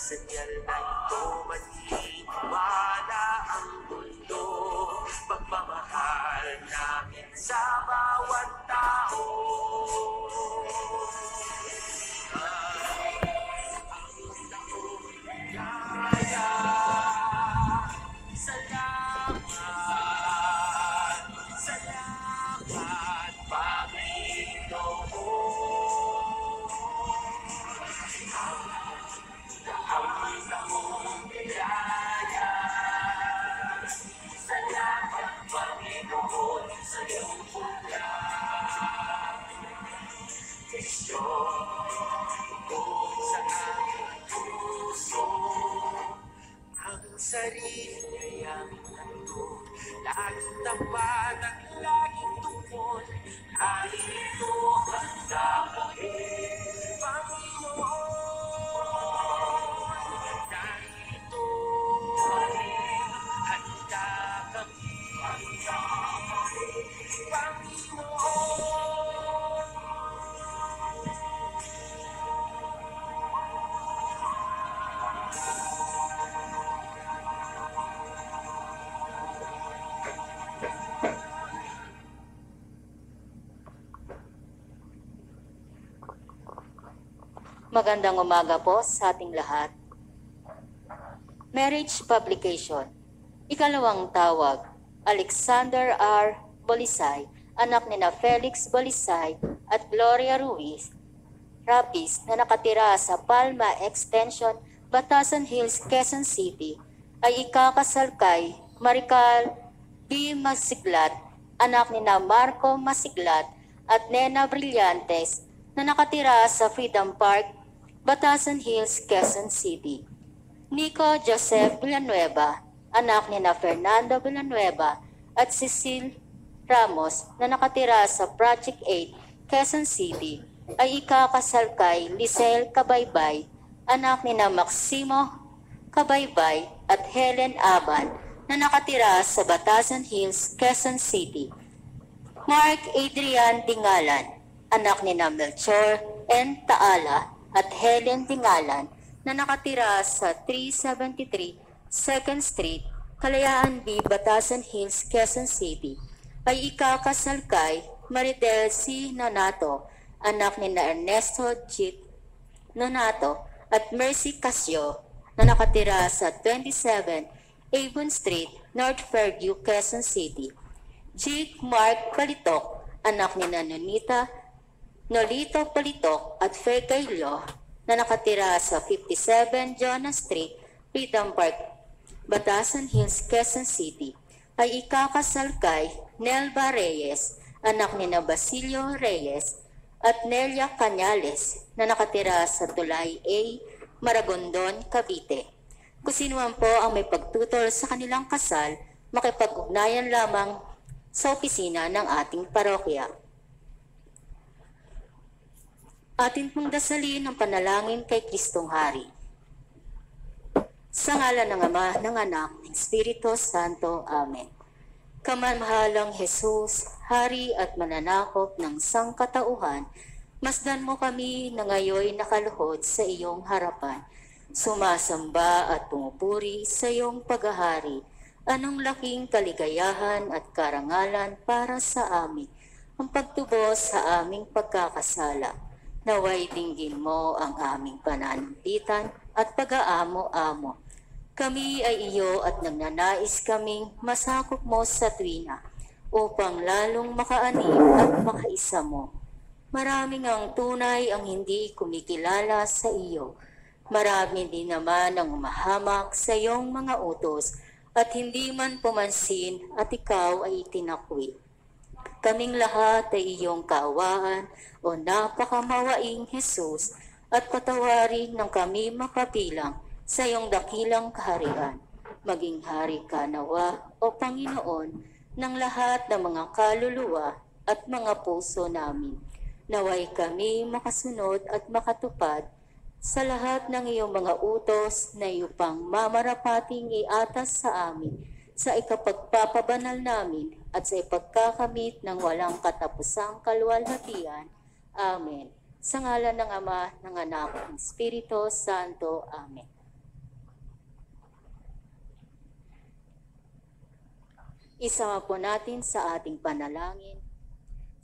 Senyal na ito maniniwala ang mundo. Pagmamahal namin sa bawat tao. Kaya salamat, salamat Panginoon. Ang taong biyaya. Salamat Panginoon sa iyong pagkakas. Diyos ko sa aking puso. Ang sarili ay aming handog, laging tapat at laging tungkol. Ay ito handa kami, Panginoon. Narito handa kami, Panginoon. Magandang umaga po sa ating lahat. Marriage Publication. Ikalawang tawag, Alexander R. Bolisay, anak ni na Felix Bolisay at Gloria Ruiz Rapis na nakatira sa Palma Extension, Batasan Hills, Quezon City, ay ikakasal kay Marical B. Masiglat, anak ni na Marco Masiglat at Nena Brillantes na nakatira sa Freedom Park, Batasan Hills, Quezon City. Nico Joseph Villanueva, anak ni na Fernando Villanueva at Cecil Ramos na nakatira sa Project 8, Quezon City, ay ikakasal kay Lisel Kabaybay, anak ni na Maximo Kabaybay at Helen Aban na nakatira sa Batasan Hills, Quezon City. Mark Adrian Dingalan, anak ni na Melchor N. Taala at Helen Dingalan na nakatira sa 373 2nd Street, Kalayaan B, Batasan Hills, Quezon City, ay ikakasal kay Maridel C. Nonato, anak ni na Ernesto G. Nonato at Mercy Casio na nakatira sa 27 Avon Street, North Fairview, Quezon City. Jake Mark Palitok, anak ni na Nolito Palitok at Faye Gaylio na nakatira sa 57 Jonas Street, Freedom Park, Batasan Hills, Quezon City, ay ikakasal kay Nelva Reyes, anak ni na Basilio Reyes at Nelia Cañales na nakatira sa Tulay A, Maragondon, Cavite. Kung sino man po ang may pagtutol sa kanilang kasal, makipag-ugnayan lamang sa opisina ng ating parokya. Atin pong dasalin ang panalangin kay Kristong Hari. Sa ngalan ng Ama, ng Anak, ng Espiritu Santo. Amen. Kamamahalang Jesus, Hari at mananakop ng sangkatauhan, masdan mo kami na ngayoy nakaluhod sa iyong harapan. Sumasamba at pumupuri sa iyong paghahari. Anong laking kaligayahan at karangalan para sa amin ang pagtubos sa aming pagkakasala. Naway dinggin mo ang aming pananampitan at pag-aamo-amo. Kami ay iyo at nagnanais kaming masakop mo sa tuwina upang lalong makaanib at makaisa mo. Maraming ang tunay ang hindi kumikilala sa iyo. Marami din naman ang umahamak sa iyong mga utos at hindi man pumansin at ikaw ay itinakwil. Kaming lahat ay iyong kaawaan o napakamawaing Jesus at patawarin ng kami makabilang sa iyong dakilang kaharian. Maging hari ka nawa o Panginoon ng lahat ng mga kaluluwa at mga puso namin. Naway kami makasunod at makatupad sa lahat ng iyong mga utos na iyong pang mamarapating iatas sa amin sa ikapagpapabanal namin at sa ipagkakamit ng walang katapusang kaluwalhatian. Amen. Sa ngalan ng Ama, ng Anak, ng Espiritu Santo. Amen. Isama po natin sa ating panalangin.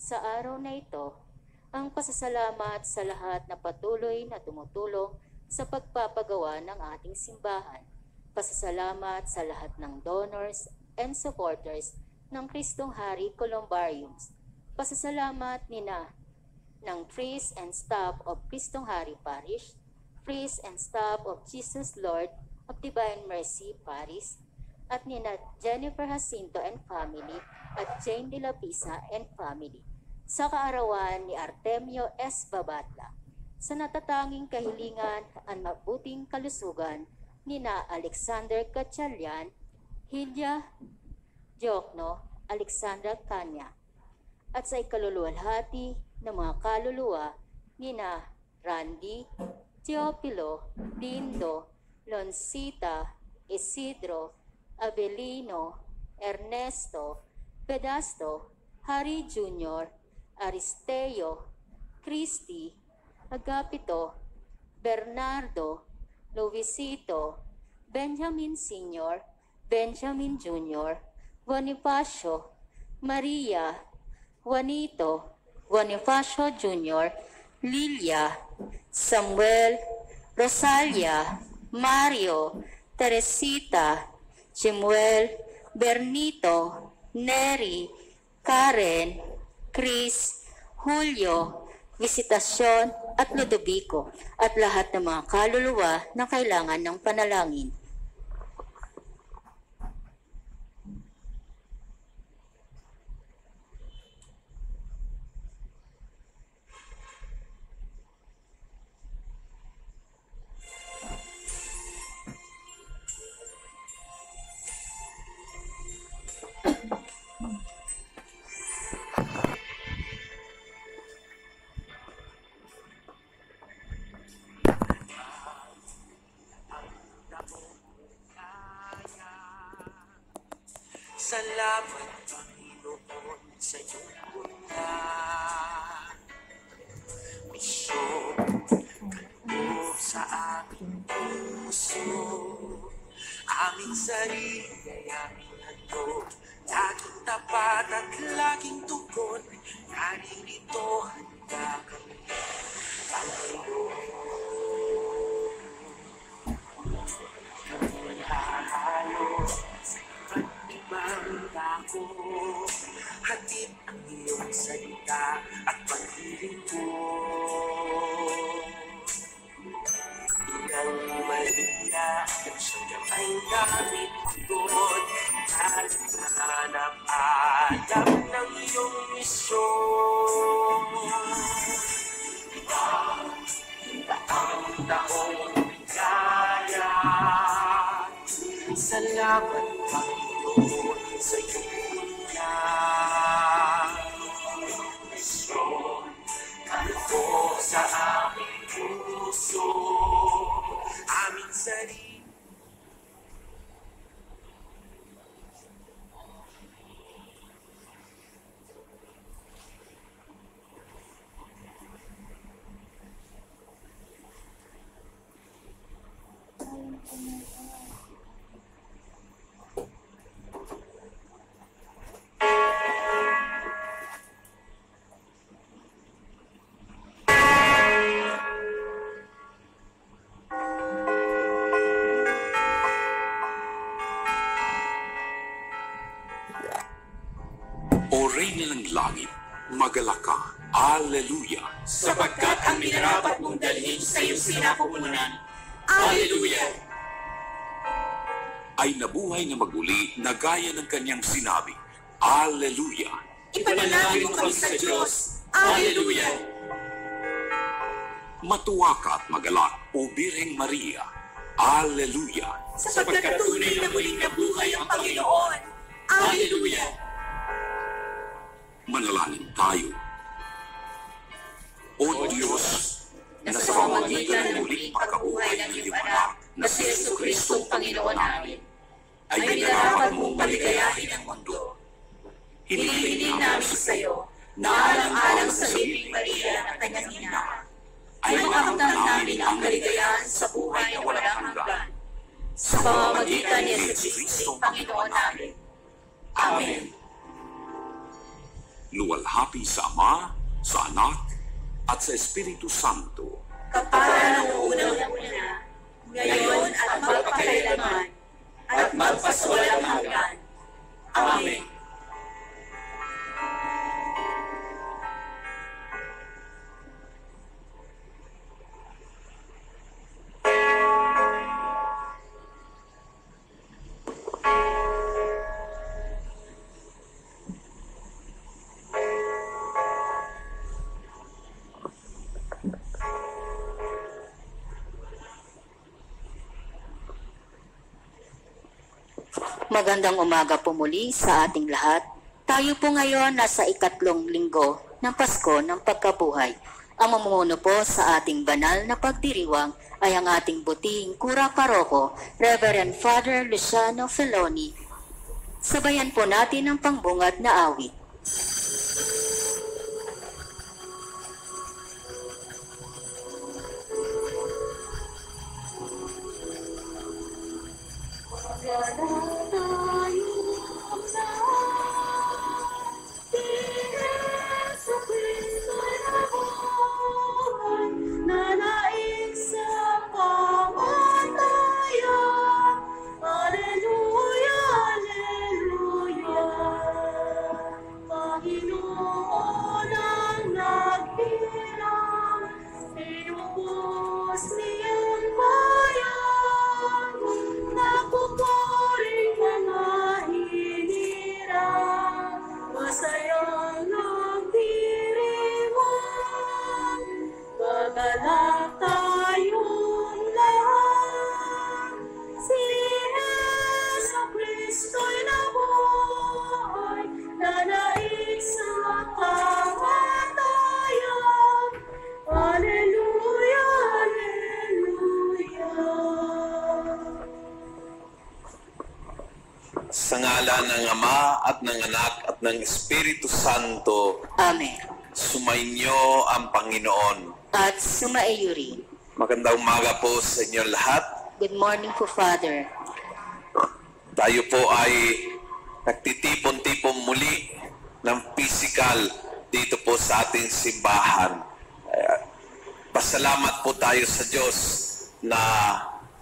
Sa araw na ito, ang pasasalamat sa lahat na patuloy na tumutulong sa pagpapagawa ng ating simbahan. Pasasalamat sa lahat ng donors and supporters ng Kristong Hari Columbariums. Pasasalamat ng priest and staff of Kristong Hari Parish, priest and staff of Jesus Lord of Divine Mercy Parish, at nina Jennifer Jacinto and family at Jane de la Pisa and family. Sa kaarawan ni Artemio S. Babatla, sa natatanging kahilingan at mabuting kalusugan nina Alexander Gatchalian, Hilya Diokno, Alexandra Kanya, at sa ikaluluwalhati ng mga kaluluwa nina Randy, Teopilo, Lindo, Lonsita, Isidro, Abelino, Ernesto, Pedasto, Hari Jr., Aristeo, Christy, Agapito, Bernardo, Luisito, Benjamin Sr., Benjamin Jr., Bonifacio, Maria, Juanito, Bonifacio Jr., Lilia, Samuel, Rosalia, Mario, Teresita, Chimuel, Bernito, Neri, Karen, Chris, Julio, Visitasyon at Ludovico at lahat ng mga kaluluwa na kailangan ng panalangin. Salamat, Panginoon, sa iyong bunda. Misyon, kaloob sa aming puso. Aming sarili ay aming handog. Laging tapat at laging tugon. Naririto, handa kami. Panginoon, kami hahalo sa ibang ko. Hatid ang iyong salita at paghiling ko. Inang Maria, siyang gabay namin tugod. Hanap alam ng iyong misyon. Taong bigaya. Salamat, Panginoon, sa iyong bunda. Misyon, kaloob sa aming puso, aming sarili. O Reyna ng Langit, magalak ka. Alleluia! Sapagkat ang minarapat mong dalhin sa iyong sinapupunan. Alleluia! Ay nabuhay na maguli na gaya ng kanyang sinabi. Alleluia! Ipanalangin mo kami sa Diyos. Alleluia! Matuwa ka at magalak, O Birheng Maria. Alleluia! Sapagkat tunay na muling nabuhay ang Panginoon. Alleluia! Manalangin tayo. O Diyos, na sa pamamagitan ng muling pagkabuhay ng iyong anak na si Jesucristo Panginoon namin, ay minarapat mong maligayahin ang mundo. Hinihiling namin sa iyo na alang-alang sa Birheng Maria na kanyang ina, ay makamtan namin ang kaligayahan sa buhay na walang hanggan. Sa pamamagitan ni Jesucristo Panginoon namin. Amen. Luwalhati sa Ama, sa Anak, at sa Espiritu Santo. Kapara ng unang-una, ngayon at magpakailanman, at magpasawalang hanggan. Amen. Magandang umaga po muli sa ating lahat. Tayo po ngayon nasa ikatlong linggo ng Pasko ng Pagkabuhay. Ang mamumuno po sa ating banal na pagdiriwang ay ang ating butihing Kura Paroko, Reverend Father Luciano Feloni. Sabayan po natin ang pangbungad na awit. Sa ngalan ng Ama at ng Anak at ng Espiritu Santo, Amen. sumainyo ang Panginoon. At sumaiyo rin. Magandang umaga po sa inyo lahat. Good morning po, Father. Tayo po ay nagtitipon-tipon muli ng physical dito po sa ating simbahan. Pasalamat po tayo sa Diyos na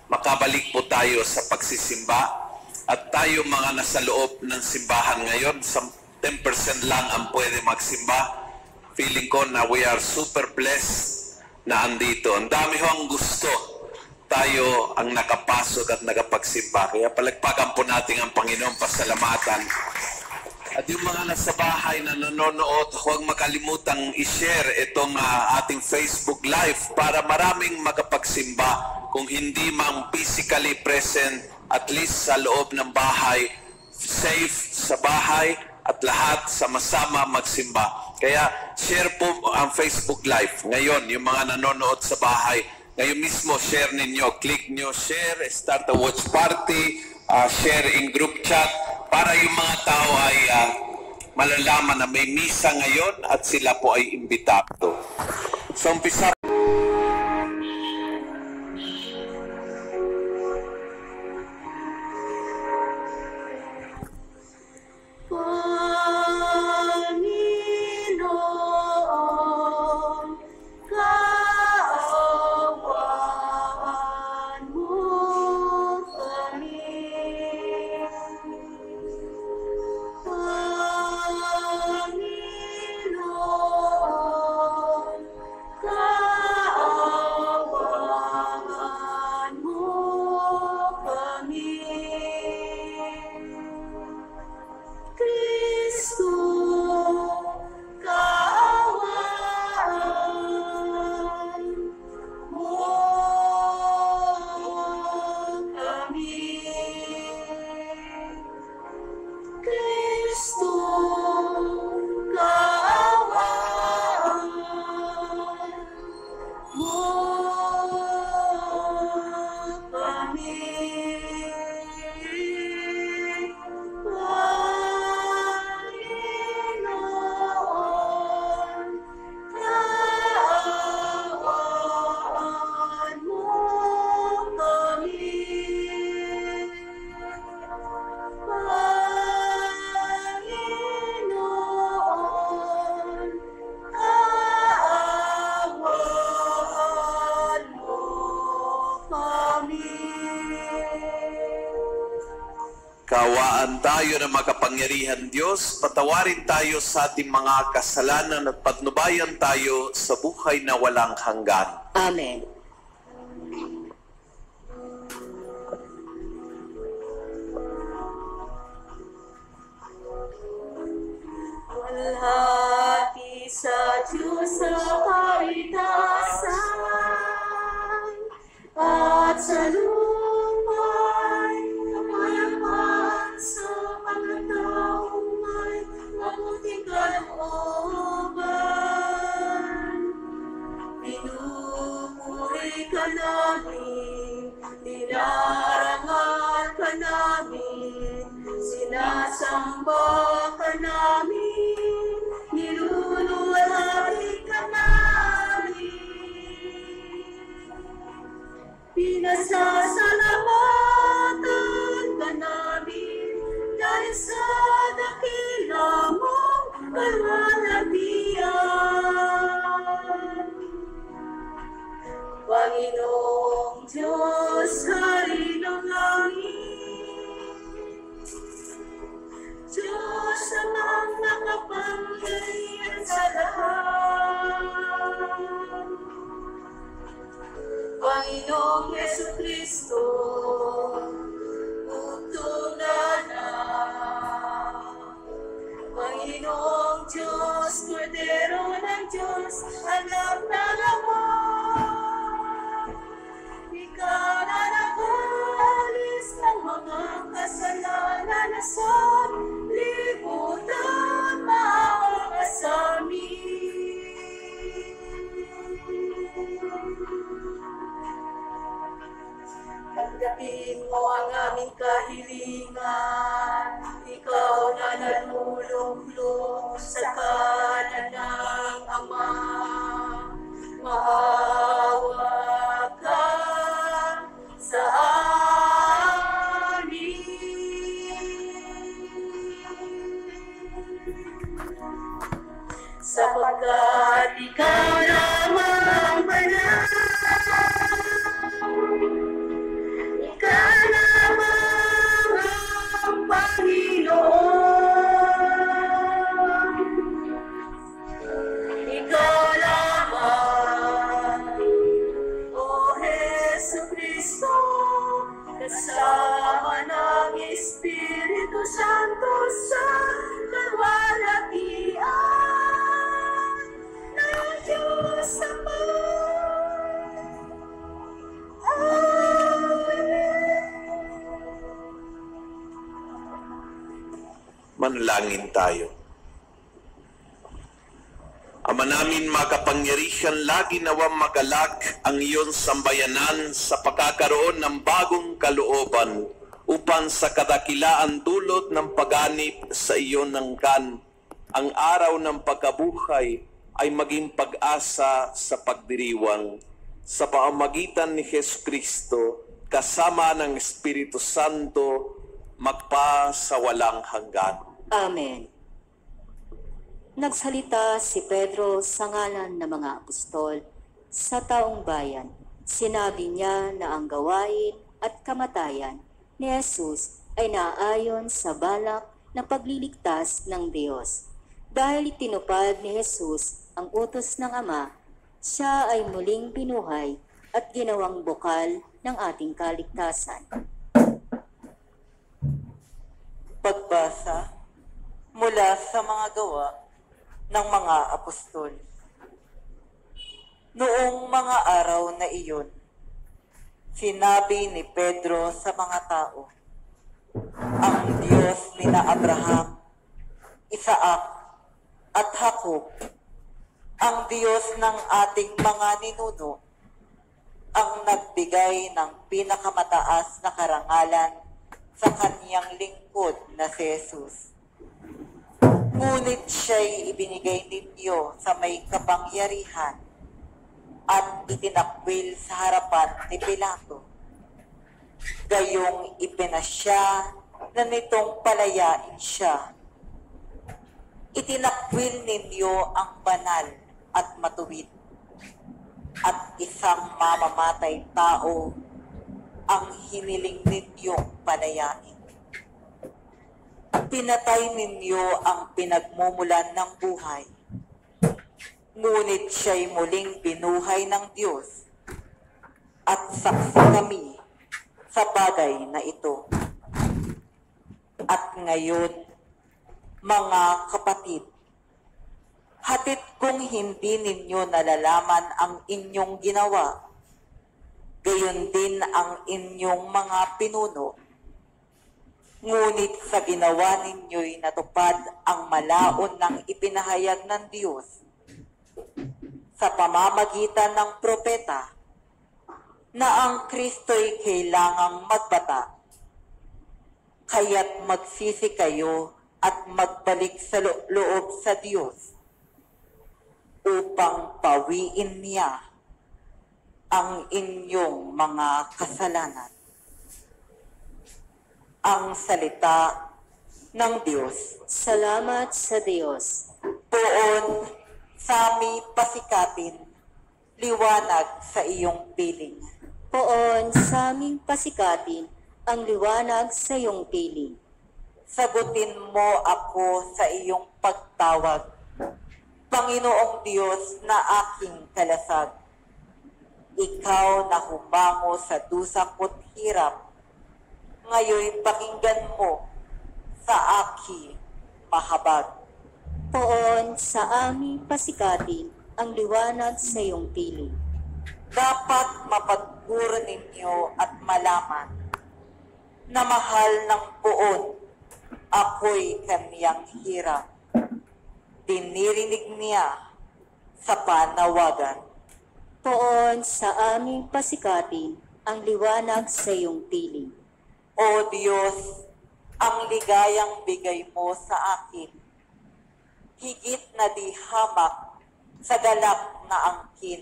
makabalik po tayo sa pagsisimba. At tayo mga nasa loob ng simbahan ngayon, 10% lang ang pwede magsimba. Feeling ko na we are super blessed na andito. Ang dami ho ang gusto. Tayo ang nakapasok at nakapagsimba. Kaya palagpagan po natin ang Panginoon, pasalamatan. At yung mga nasa bahay na nanonood, huwag makalimutang i-share itong ating Facebook Live para maraming makapagsimba. Kung hindi mang physically present, at least sa loob ng bahay, safe sa bahay, at lahat sama-sama magsimba. Kaya share po ang Facebook Live. Ngayon, yung mga nanonood sa bahay, ngayon mismo share ninyo. Click nyo share, start a watch party, share in group chat, para yung mga tao ay malalaman na may misa ngayon at sila po ay imbitado. So, umpisa. Kaawaan tayo na makapangyarihan Diyos, patawarin tayo sa ating mga kasalanan at patnubayan tayo sa buhay na walang hanggan. Amen. Walhati sa Diyos sa kaligtasan at sa lumay kapayapaan sa mga taong may mabuting kalooban. Pinupuri ka namin, dinarangal ka namin, sinasamba ka namin, niluluwalhati ka namin. Pinasasalamatan ka namin dahil sa dakila mong kalwalhatian. Panginoong Diyos, Hari ng langit, Diyos namang makapangyarihan sa lahat. Panginoong Jesucristo, utunana. Panginoong Diyos, Kordero ng Diyos, anak ng Ama, Ikaw na nag-alis ng mga kasalanan na sa libutan makakasami. Tanggapin mo ang aming kahilingan, Ikaw na nalulunglong sa kanan ng Ama. Maawa ka sa amin. Sapagkat Ikaw lamang banal, Ikaw lamang ang Panginoon. Ikaw lamang, O Jesucristo, kasama ng Espiritu Santo sa kalwalhatian ng Diyos Ama. Manalangin tayo. Ama namin makapangyarihan, lagi nawang magalak ang iyong sambayanan sa pagkakaroon ng bagong kalooban upang sa kadakilaan dulot ng pagganip sa iyon nangkan, ang araw ng pagkabuhay ay maging pag-asa sa pagdiriwang. Sa pamamagitan ni Jesucristo, kasama ng Espiritu Santo, magpa sa walang hanggan. Amen. Nagsalita si Pedro sa ngalan ng mga apostol sa taong bayan. Sinabi niya na ang gawain at kamatayan ni Jesus ay naayon sa balak ng pagliligtas ng Diyos. Dahil itinupad ni Jesus ang utos ng Ama, siya ay muling binuhay at ginawang bukal ng ating kaligtasan. Pagbasa mula sa mga gawa ng mga apostol. Noong mga araw na iyon, sinabi ni Pedro sa mga tao, ang Diyos ni na Abraham, Isaac at Jacob, ang Diyos ng ating mga ninuno, ang nagbigay ng pinakamataas na karangalan sa kaniyang lingkod na si Jesus. Ngunit siya'y ibinigay ninyo sa may kapangyarihan at itinakwil sa harapan ni Pilato. Gayong ipinasya na nitong palayain siya. Itinakwil ninyo ang banal at matuwid at isang mamamatay tao ang hiniling ninyong palayain. Pinatay ninyo ang pinagmumulan ng buhay. Ngunit siya'y muling binuhay ng Diyos at saksi kami sa bagay na ito. At ngayon, mga kapatid, hatid kung hindi ninyo nalalaman ang inyong ginawa, gayon din ang inyong mga pinuno. Ngunit sa ginawa ninyo'y natupad ang malaon ng ipinahayag ng Diyos sa pamamagitan ng propeta na ang Kristo'y kailangang magbata. Kaya't magsisi kayo at magbalik sa loob sa Diyos upang pawiin niya ang inyong mga kasalanan. Ang salita ng Diyos. Salamat sa Diyos. Poon, sami pasikatin, liwanag sa iyong piling. Poon sa aming pasikatin ang liwanag sa iyong piling. Sagutin mo ako sa iyong pagtawag, Panginoong Diyos na aking kalasag. Ikaw na humango sa dusa ko't hirap, ngayon pakinggan mo sa aking mahabag. Poon sa aming pasikatin ang liwanag sa iyong piling. Dapat mapagpuro ninyo at malaman na mahal ng poon ako'y kaniyang hirap. Dinirinig niya sa panawagan. Poon sa aming pasikatin ang liwanag sa iyong piling. O Diyos, ang ligayang bigay mo sa akin, higit na di hamak sa galak na angkin,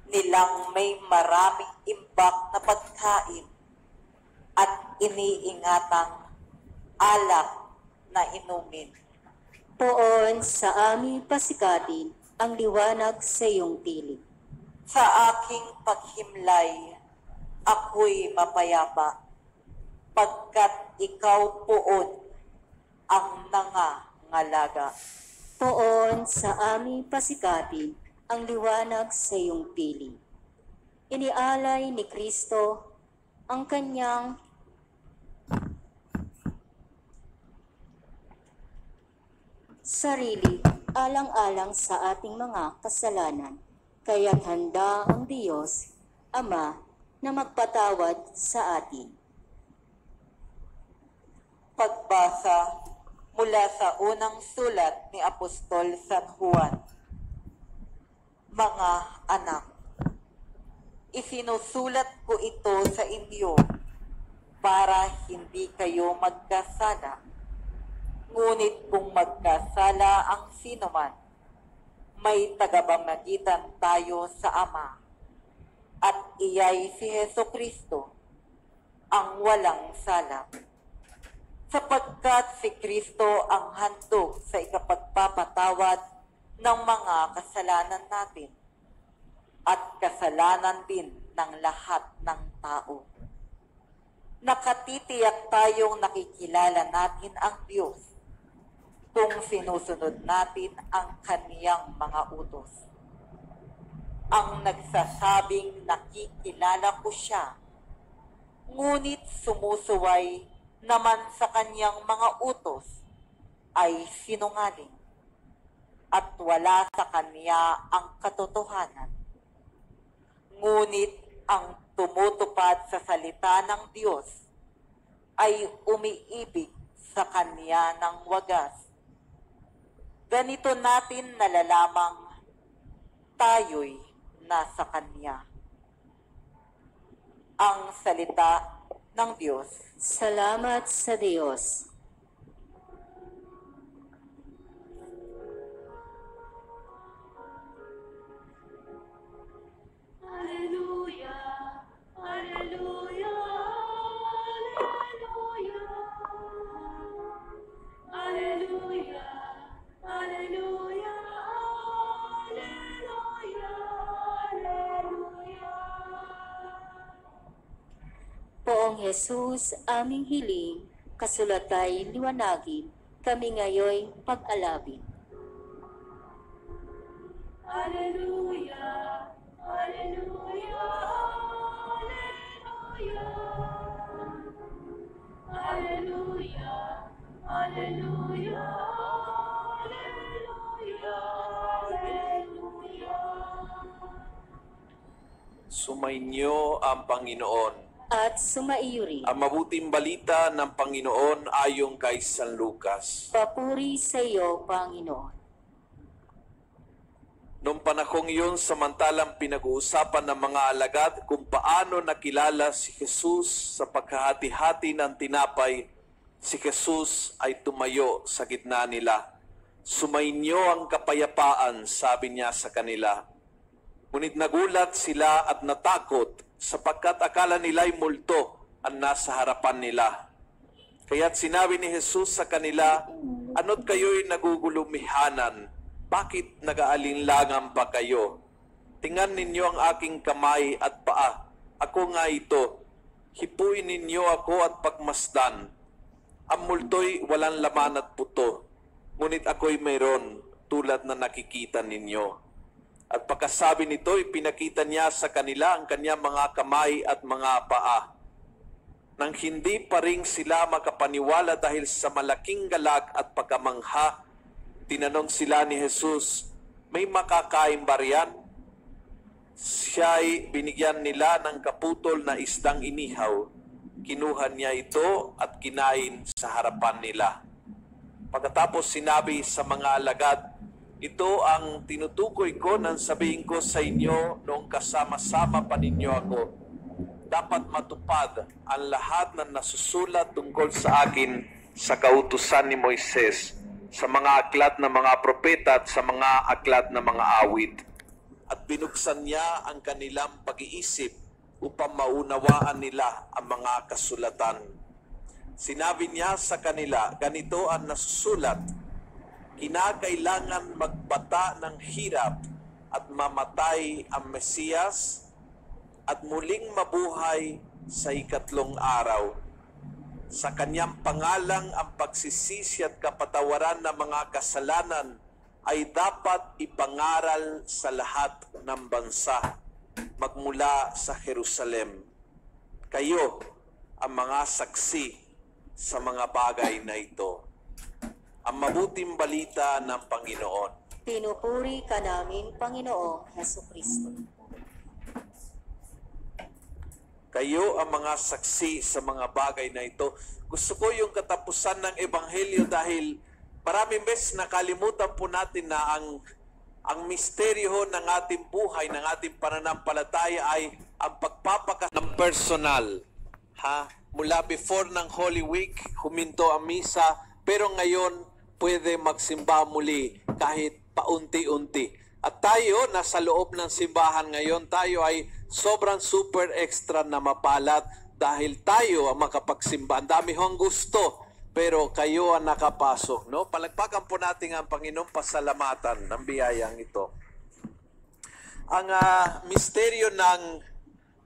nilang may maraming imbak na pagkain at iniingatang alak na inumin. Poon sa aming pasikatin ang liwanag sa iyong piling. Sa aking paghimlay, ako'y mapayapa, pagkat ikaw poon ang nangangalaga. Poon sa aming pasikatin ang liwanag sa iyong piling. Inialay ni Kristo ang kanyang sarili alang-alang sa ating mga kasalanan, kaya't handa ang Diyos, Ama, na magpatawad sa atin. Pagbasa mula sa unang sulat ni Apostol San Juan. Mga anak, isinusulat ko ito sa inyo para hindi kayo magkasala. Ngunit kung magkasala ang sinuman, may tagapamagitan tayo sa Ama, at iyay si Hesukristo, ang walang sala. Sapagkat si Kristo ang handog sa ikapagpapatawad ng mga kasalanan natin at kasalanan din ng lahat ng tao. Nakatitiyak tayong nakikilala natin ang Diyos kung sinusunod natin ang kaniyang mga utos. Ang nagsasabing nakikilala ko siya, ngunit sumusuway naman sa kaniyang mga utos ay sinungaling at wala sa kaniya ang katotohanan. Ngunit ang tumutupad sa salita ng Diyos ay umiibig sa kaniya ng wagas. Ganito natin nalalamang tayo'y nasa kaniya. Ang salita ng Diyos. Salamat sa Diyos. Alleluia, alleluia, alleluia, alleluia, alleluia, alleluia, alleluia. Poong Jesus, aming hiling, Kasulatay liwanagin, kami ngayoy pag-alabin. Hallelujah, Hallelujah, Hallelujah, Hallelujah, Hallelujah, Hallelujah, Hallelujah. Sumainyo ang Panginoon. At sumaiyo rin. Ang mabuting balita ng Panginoon ayon kay San Lucas. Papuri sa iyo, Panginoon. Noong panahong iyon, samantalang pinag-uusapan ng mga alagad kung paano nakilala si Jesus sa pagkahati-hati ng tinapay, si Jesus ay tumayo sa gitna nila. Sumainyo ang kapayapaan, sabi niya sa kanila. Ngunit nagulat sila at natakot sapagkat akala nila'y multo ang nasa harapan nila. Kaya't sinabi ni Jesus sa kanila, ano't kayo'y nagugulumihanan? Bakit nag-aalinlangan pa kayo? Tingnan ninyo ang aking kamay at paa. Ako nga ito. Hipuin ninyo ako at pagmasdan. Ang multo'y walang laman at puto, ngunit ako'y mayroon tulad na nakikita ninyo. At pagkasabi nito, ipinakita niya sa kanila ang kanyang mga kamay at mga paa. Nang hindi pa rin sila makapaniwala dahil sa malaking galak at pagkamangha, tinanong sila ni Jesus, may makakain ba riyan? Siya'y binigyan nila ng kaputol na isdang inihaw. Kinuha niya ito at kinain sa harapan nila. Pagkatapos sinabi sa mga alagad, ito ang tinutukoy ko nang sabihin ko sa inyo noong kasama-sama pa ninyo ako. Dapat matupad ang lahat na nasusulat tungkol sa akin sa kautusan ni Moises, sa mga aklat ng mga propeta at sa mga aklat ng mga awit. At binuksan niya ang kanilang pag-iisip upang maunawaan nila ang mga kasulatan. Sinabi niya sa kanila, ganito ang nasusulat, kinakailangan magbata ng hirap at mamatay ang Mesiyas at muling mabuhay sa ikatlong araw. Sa kanyang pangalang ang pagsisisi at kapatawaran ng mga kasalanan ay dapat ipangaral sa lahat ng bansa magmula sa Jerusalem. Kayo ang mga saksi sa mga bagay na ito. Ang mabuting balita ng Panginoon. Pinupuri ka namin, Panginoong Hesukristo. Kayo ang mga saksi sa mga bagay na ito. Gusto ko yung katapusan ng Ebanghelyo dahil maraming beses nakalimutan po natin na ang misteryo ng ating buhay, ng ating pananampalataya ay ang pagpapakas ng personal. Mula before ng Holy Week, huminto ang misa, pero ngayon pwede magsimba muli kahit paunti-unti. At tayo, nasa loob ng simbahan ngayon, tayo ay sobrang super extra na mapalat dahil tayo ang makapagsimba. Ang dami hong gusto, pero kayo ang nakapasok. No? Palagpakan po natin ang Panginoong pasalamatan ng biyayang ito. Ang misteryo ng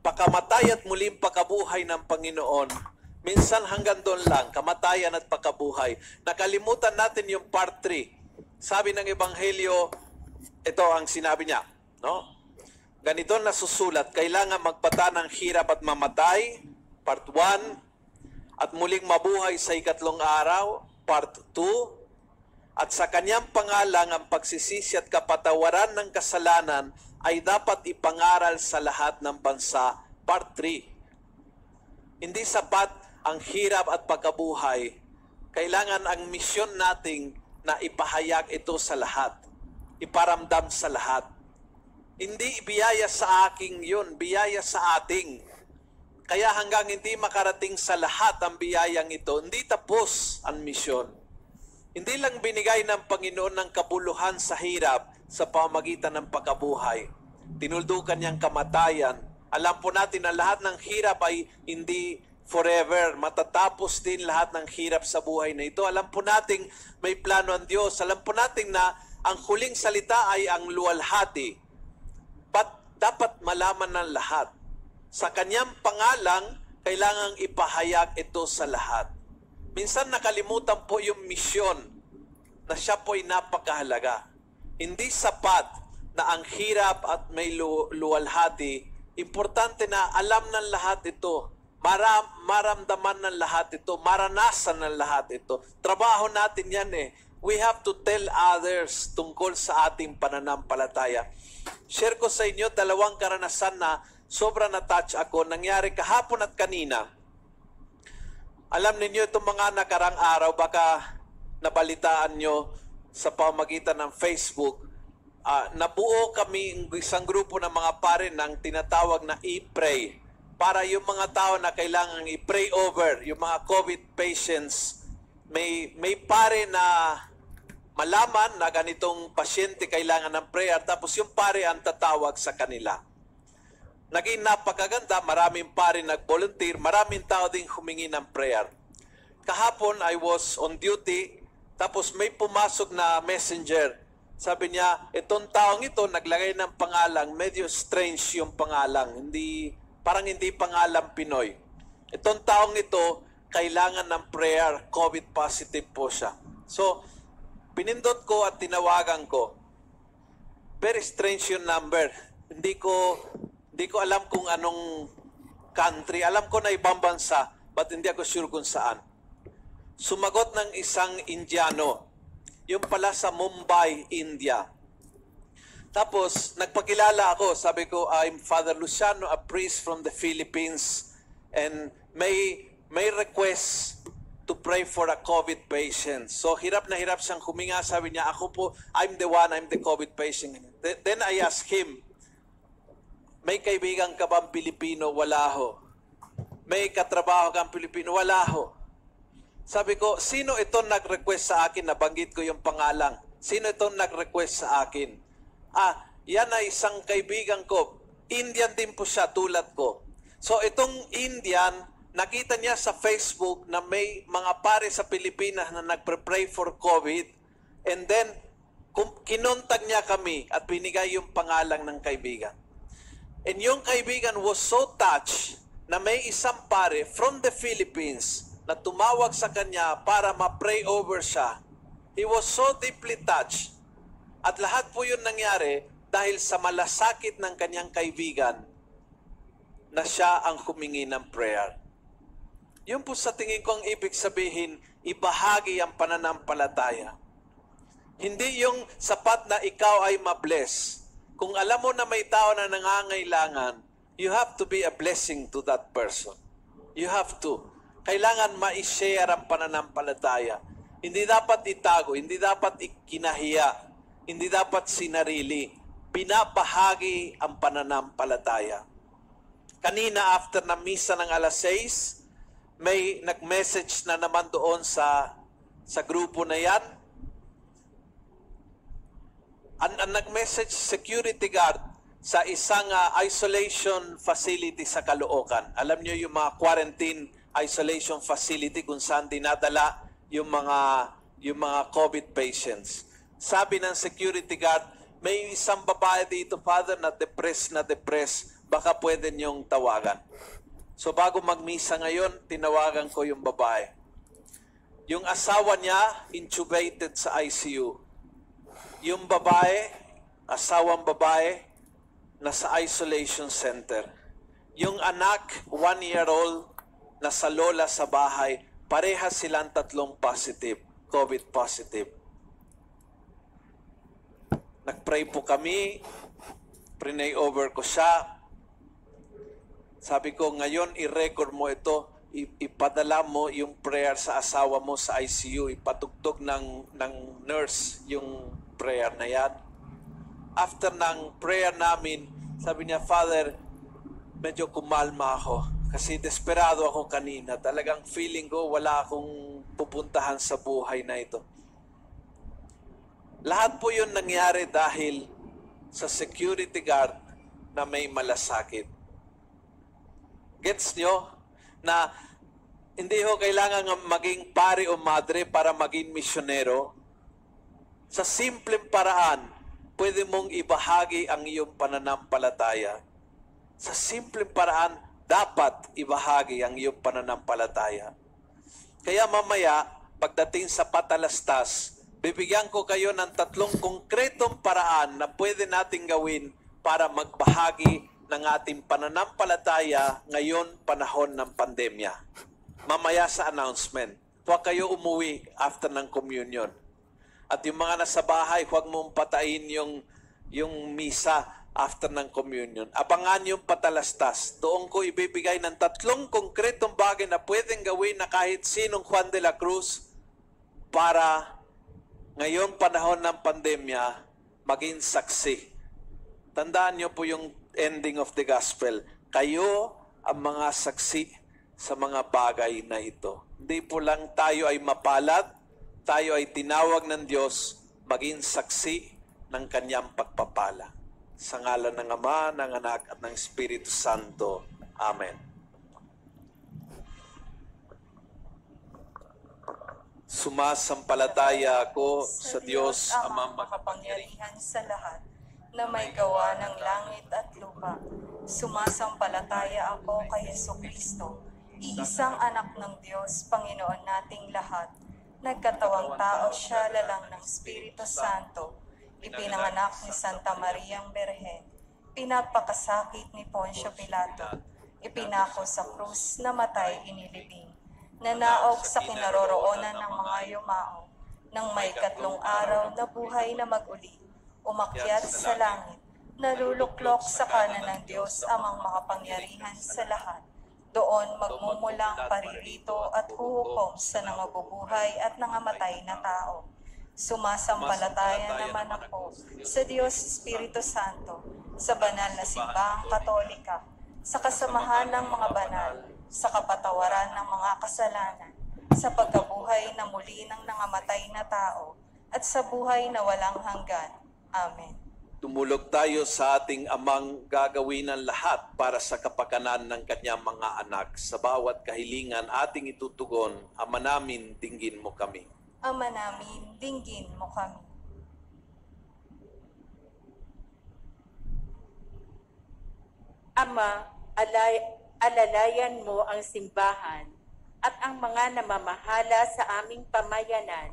pagkamatay at muling pagkabuhay ng Panginoon, minsan hanggang doon lang, kamatayan at pagkabuhay. Nakalimutan natin yung part 3. Sabi ng Ebanghelyo, ito ang sinabi niya, no? Ganito nasusulat, kailangan magbata ng hirap at mamatay, part 1, at muling mabuhay sa ikatlong araw, part 2, at sa kanyang pangalang ang pagsisisi at kapatawaran ng kasalanan ay dapat ipangaral sa lahat ng bansa, part 3. Hindi sapat ang hirap at pagkabuhay. Kailangan ang misyon nating na ipahayag ito sa lahat. Iparamdam sa lahat. Hindi biyaya sa aking yun, biyaya sa ating. Kaya hanggang hindi makarating sa lahat ang biyayang ito, hindi tapos ang misyon. Hindi lang binigay ng Panginoon ng kabuluhan sa hirap sa pamamagitan ng pagkabuhay. Tinuldukan niyang kamatayan. Alam po natin na lahat ng hirap ay hindi forever. Matatapos din lahat ng hirap sa buhay na ito. Alam po natin may plano ang Diyos. Alam po natin na ang huling salita ay ang luwalhati. But dapat malaman ng lahat. Sa kanyang pangalang, kailangang ipahayag ito sa lahat. minsan nakalimutan po yung misyon na siya po'y napakahalaga. Hindi sapat na ang hirap at may luwalhati. Importante na alam ng lahat ito. Maramdaman ng lahat ito. Maranasan ng lahat ito. Trabaho natin yan eh. We have to tell others tungkol sa ating pananampalataya. Share ko sa inyo 2 karanasan na sobra na-touch ako. Nangyari kahapon at kanina. Alam ninyo itong mga nakarang araw, baka nabalitaan nyo sa pamagitan ng Facebook. Nabuo kami isang grupo ng mga pare ng tinatawag na e-pray. Para yung mga tao na kailangan i-pray over, yung mga COVID patients, may pare na malaman na ganitong pasyente kailangan ng prayer, tapos yung pare ang tatawag sa kanila. Naging napakaganda, maraming pare nag-volunteer, maraming tao ding humingi ng prayer. Kahapon, I was on duty, tapos may pumasok na messenger. Sabi niya, itong taong ito, naglagay ng pangalang, medyo strange yung pangalang, parang hindi pangalang Pinoy. Itong taong ito, kailangan ng prayer, COVID positive po siya. So, pinindot ko at tinawagan ko. Very strange yung number. Hindi ko alam kung anong country. Alam ko na ibang bansa, but hindi ako sure kung saan. Sumagot ng isang Indiano. Yung pala sa Mumbai, India. Tapos, nagpakilala ako. Sabi ko, I'm Father Luciano, a priest from the Philippines. And may request to pray for a COVID patient. So, hirap na hirap siyang huminga. Sabi niya, ako po, I'm the COVID patient. Then I asked him, may kaibigan ka bang Pilipino? Wala ho. May katrabaho kang Pilipino? Wala ho. Sabi ko, sino ito nag-request sa akin? Nabanggit ko yung pangalang. Sino ito nag-request sa akin? Yan ay isang kaibigan ko. Indian din po siya, tulad ko. So, itong Indian, nakita niya sa Facebook na may mga pare sa Pilipinas na nagpre-pray for COVID. And then, kinontag niya kami at binigay yung pangalang ng kaibigan. And yung kaibigan was so touched na may isang pare from the Philippines na tumawag sa kanya para ma-pray over siya. He was so deeply touched. At lahat po yun nangyari dahil sa malasakit ng kanyang kaibigan na siya ang humingi ng prayer. Yun po sa tingin ko ang ibig sabihin, ibahagi ang pananampalataya. Hindi yung sapat na ikaw ay mabless. Kung alam mo na may tao na nangangailangan, you have to be a blessing to that person. You have to. Kailangan ma-share ang pananampalataya. Hindi dapat itago, hindi dapat ikinahiya, hindi dapat sinarili. Binabahagi ang pananampalataya. Kanina after na misa ng 6:00, may nag-message na naman doon sa grupo na yan. Ang nag-message security guard sa isang isolation facility sa Caloocan. Alam niyo yung mga quarantine isolation facility kung saan dinadala yung mga COVID patients. Sabi ng security guard, may isang babae dito, Father, na depressed, baka pwede niyong tawagan. So bago magmisa ngayon, tinawagan ko yung babae. Yung asawa niya, intubated sa ICU. Yung babae, asawang babae, nasa isolation center. Yung anak, 1-year-old, nasa lola sa bahay, parehas silang 3 positive, COVID positive. Nag-pray po kami, prinay over ko siya. Sabi ko, ngayon i-record mo ito, ipadala mo yung prayer sa asawa mo sa ICU, ipatugtog ng nurse yung prayer na yan. After ng prayer namin, sabi niya, Father, medyo kumalma ako. Kasi desperado ako kanina. Talagang feeling ko wala akong pupuntahan sa buhay na ito. Lahat po yun nangyari dahil sa security guard na may malasakit. Gets nyo? Na hindi ho kailangan maging pare o madre para maging misyonero. Sa simpleng paraan, pwede mong ibahagi ang iyong pananampalataya. Sa simpleng paraan, dapat ibahagi ang iyong pananampalataya. Kaya mamaya, pagdating sa patalastas, bibigyan ko kayo ng 3 konkretong paraan na pwede nating gawin para magbahagi ng ating pananampalataya ngayon panahon ng pandemya. Mamaya sa announcement, huwag kayo umuwi after ng communion. At yung mga nasa bahay, huwag mong patayin yung misa after ng communion. Abangan yung patalastas. Doon ko ibibigay ng 3 konkretong bagay na pwedeng gawin na kahit sinong Juan de la Cruz para ngayong panahon ng pandemya maging saksi. Tandaan niyo po yung ending of the gospel. Kayo ang mga saksi sa mga bagay na ito. Hindi po lang tayo ay mapalad, tayo ay tinawag ng Diyos maging saksi ng kanyang pagpapala. Sa ngalan ng Ama, ng Anak, at ng Espiritu Santo. Amen. Sumasampalataya ako sa Diyos, Amang makapangyarihan sa lahat, na may gawa ng langit at lupa. Sumasampalataya ako kay Jesucristo, iisang anak ng Diyos, Panginoon nating lahat. Nagkatawang tao siya lalang ng Espiritu Santo. Ipinanganak ni Santa Mariang Berhen. Pinagpakasakit ni Poncio Pilato. Ipinako sa krus, namatay, inilibing. Nanaog sa kinaroroonan ng mga yumao. Nang may 3 araw na buhay na mag-uli. Umakyat sa langit, naluluklok sa kanan ng Diyos Amang makapangyarihan sa lahat. Doon magmumulang paririto at huhukom sa nangabubuhay at nangamatay na tao. Sumasampalataya naman ako sa Diyos Espiritu Santo, sa banal na simbahang katolika, sa kasamahan ng mga banal, sa kapatawaran ng mga kasalanan, sa pagkabuhay na muli ng nangamatay na tao, at sa buhay na walang hanggan. Amen. Tumulog tayo sa ating Amang gagawin ng lahat para sa kapakanan ng kanyang mga anak. Sa bawat kahilingan ating itutugon, Ama namin, dinggin mo kami. Ama namin, dinggin mo kami. Ama, alalayan mo ang simbahan at ang mga namamahala sa aming pamayanan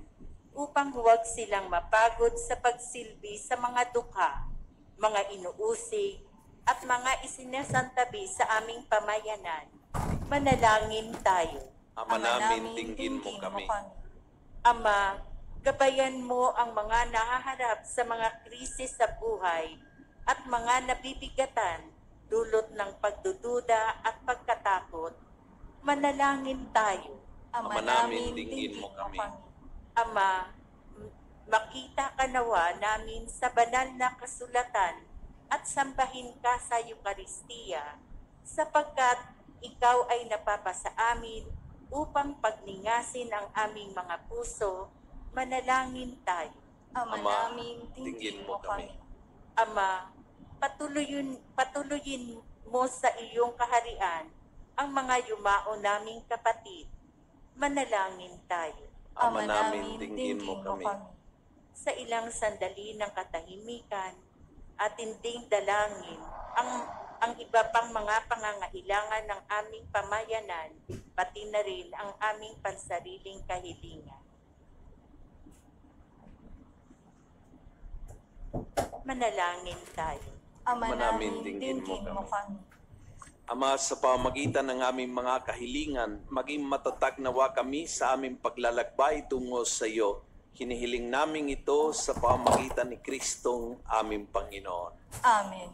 upang huwag silang mapagod sa pagsilbi sa mga dukha, mga inuusig, at mga isinasantabi sa aming pamayanan. Manalangin tayo. Ama namin, dinggin mo kami. Ama, gabayan mo ang mga nahaharap sa mga krisis sa buhay at mga nabibigatan dulot ng pagdududa at pagkatakot. Manalangin tayo. Ama namin, dinggin mo kami. Ama, makita ka nawa namin sa banal na kasulatan at sambahin ka sa Eucharistia, sapagkat ikaw ay napapasa amin upang pagningasin ang aming mga puso. Manalangin tayo. Ama namin, dinggin mo kami. Ama, patuloyin mo sa iyong kaharian ang mga yumao naming kapatid. Manalangin tayo. Ama namin, dinggin mo kami. Sa ilang sandali ng katahimikan at tinding dalangin ang iba pang mga pangangailangan ng aming pamayanan, pati na rin ang aming pansariling kahilingan. Manalangin tayo. Ama namin, dinggin mo kami. Ama, sa pamagitan ng aming mga kahilingan, maging matatag nawa kami sa aming paglalakbay tungo sa iyo. Hinihiling namin ito sa pamagitan ni Kristong aming Panginoon. Amen.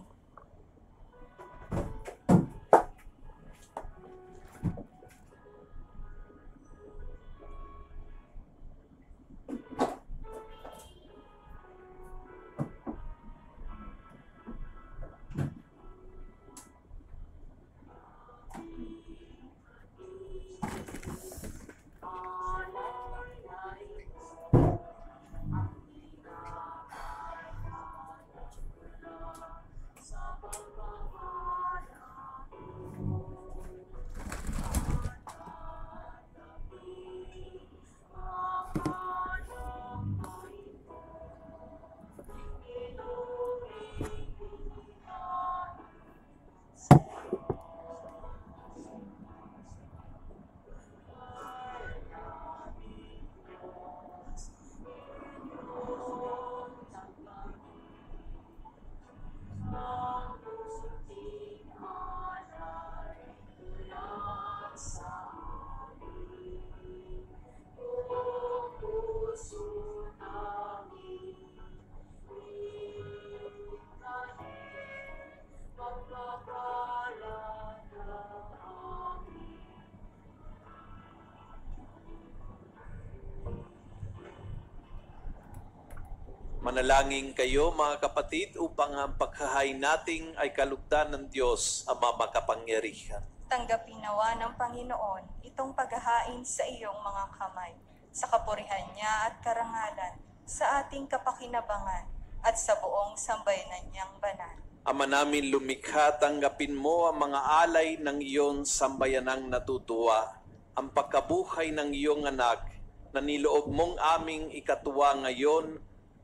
Manalangin kayo mga kapatid upang ang paghahain nating ay kalugdan ng Diyos Ama makapangyarihan. Tanggapin nawa ng Panginoon itong paghahain sa iyong mga kamay, sa kapurihan niya at karangalan, sa ating kapakinabangan at sa buong sambayanan niyang banal. Ama namin lumikha, tanggapin mo ang mga alay ng iyong sambayanang natutuwa, ang pagkabuhay ng iyong anak na niloob mong aming ikatuwa ngayon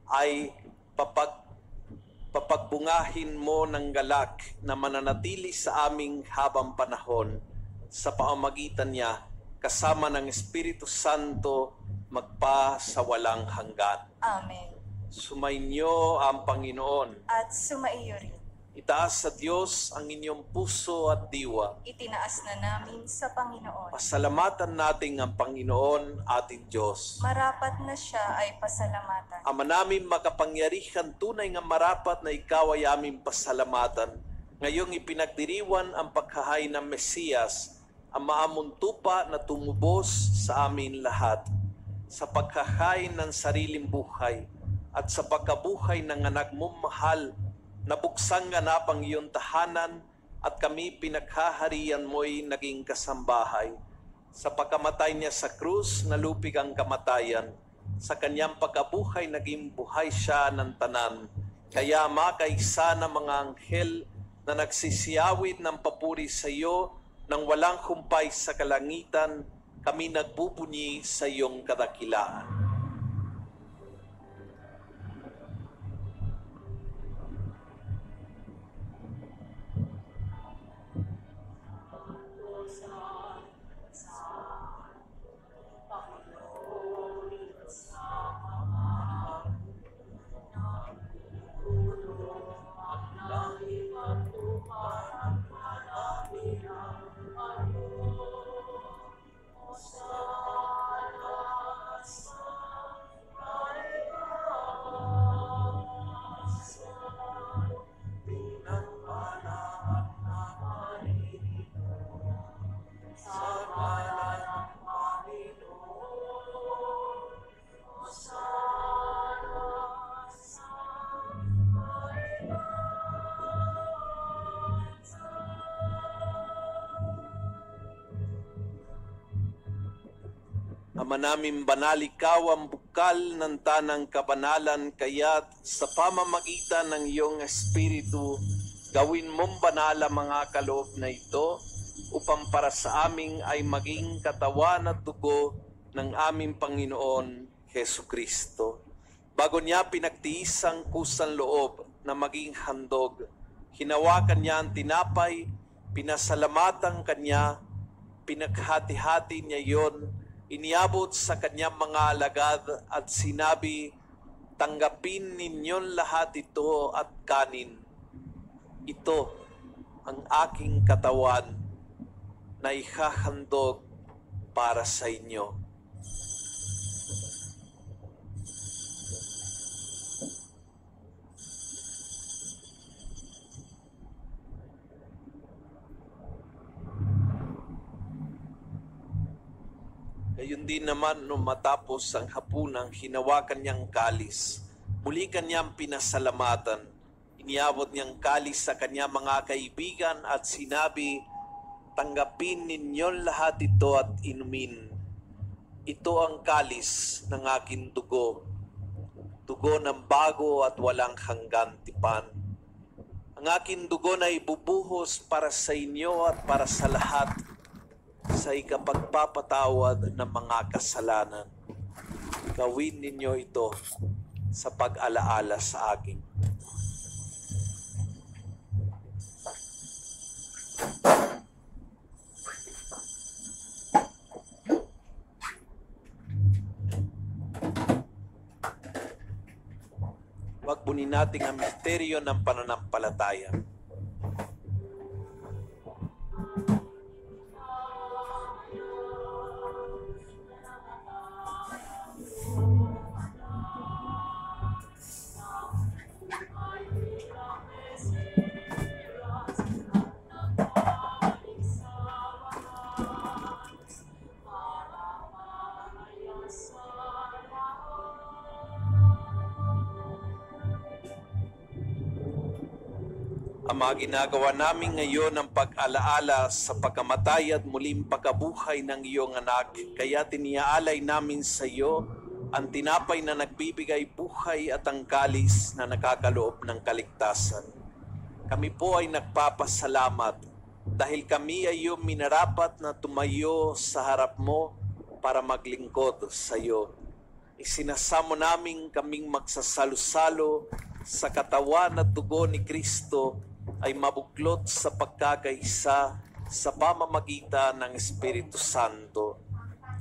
ay papagbungahin mo ng galak na mananatili sa aming habang panahon sa pamamagitan niya kasama ng Espiritu Santo magpa sa walang hanggan. Amen. Sumainyo ang Panginoon. At sumaiyo rin. Itaas sa Diyos ang inyong puso at diwa. Itinaas na namin sa Panginoon. Pasalamatan natin ang Panginoon ating Diyos. Marapat na siya ay pasalamatan. Ama namin makapangyarihan, tunay nga marapat na ikaw ay aming pasalamatan. Ngayong ipinagdiriwan ang paghahain ng Mesiyas, ang maamong tupa na tumubos sa amin lahat, sa paghahain ng sariling buhay, at sa pagkabuhay ng anak mong mahal, nabuksang ganap ang iyong tahanan at kami pinaghaharian mo'y naging kasambahay. Sa pagkamatay niya sa krus, nalupig ang kamatayan. Sa kanyang pagkabuhay, naging buhay siya ng tanan. Kaya makaisa ng mga anghel na nagsisiyawit ng papuri sa iyo nang walang humpay sa kalangitan, kami nagbubunyi sa iyong kadakilaan. Ama namin banal, ikaw ang bukal ng tanang kabanalan, kaya't sa pamamagitan ng iyong Espiritu, gawin mong banal ang mga kaloob na ito, upang para sa aming ay maging katawan at dugo ng aming Panginoon Hesu Kristo. Bago niya pinagtiis ang kusang loob na maging handog, hinawakan niya ang tinapay, pinasalamatan kanya, pinaghati-hati niya yon, iniabot sa kanyang mga alagad at sinabi, tanggapin ninyon lahat ito at kanin. Ito ang aking katawan na ihahandog para sa inyo. Gayon din naman nung matapos ang hapunang hinawakan niyang kalis, muli kanyang pinasalamatan, iniabot niyang kalis sa kanyang mga kaibigan at sinabi, tanggapin ninyo lahat ito at inumin. Ito ang kalis ng aking dugo, dugo ng bago at walang hanggang tipan. Ang aking dugo na ibubuhos para sa inyo at para sa lahat, sa ikapagpapatawad ng mga kasalanan. Gawin ninyo ito sa pag-alaala sa akin. Pagbunin natin ang misteryo ng pananampalataya. Ama, ginagawa namin ngayon ang pag-alaala sa pagkamatay at muling pagkabuhay ng iyong anak. Kaya tiniaalay namin sa iyo ang tinapay na nagbibigay buhay at ang kalis na nakakaloob ng kaligtasan. Kami po ay nagpapasalamat dahil kami ay iyong minarapat na tumayo sa harap mo para maglingkod sa iyo. Isinasamo namin kaming magsasalo-salo sa katawan at dugo ni Kristo ay mabuklod sa pagkakaisa sa pamamagitan ng Espiritu Santo.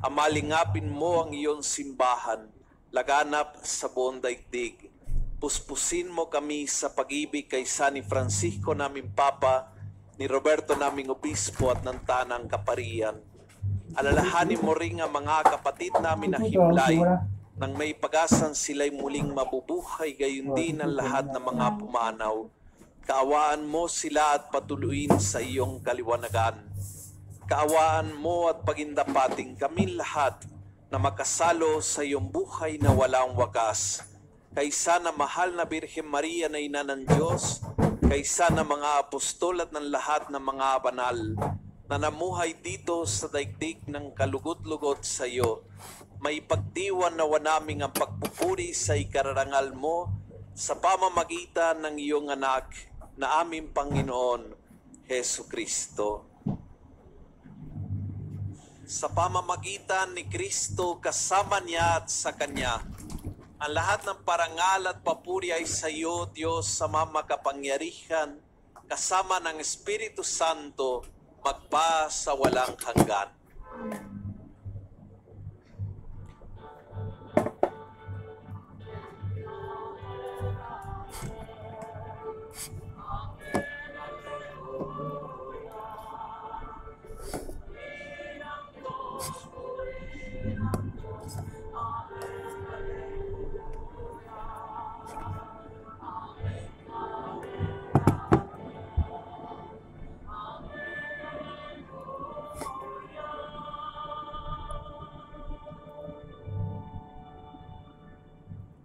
Amalingapin mo ang iyong simbahan, laganap sa buong daigdig. Puspusin mo kami sa pag-ibig kay San Francisco naming Papa, ni Roberto naming Obispo at ng Tanang Kaparian. Alalahanin mo ring ang mga kapatid namin na himlay nang may pag-asang sila'y muling mabubuhay, gayon din ang lahat ng mga pumanaw. Kaawaan mo sila at patuloyin sa iyong kaliwanagan. Kaawaan mo at pagindapating kami lahat na makasalo sa iyong buhay na walang wakas. Kaysa na mahal na Birhen Maria na ina ng Diyos, kaysa na mga apostol at ng lahat ng mga banal na namuhay dito sa daigdig ng kalugot-lugot sa iyo, may pagdiwan nawa namin ang pagpupuri sa ikararangal mo sa pamamagitan ng iyong anak na aming Panginoon, Hesu Kristo. Sa pamamagitan ni Kristo, kasama niya at sa Kanya, ang lahat ng parangal at papuri ay sa iyo, Diyos, sa makapangyarihan, kasama ng Espiritu Santo, magpa sa walang hanggan.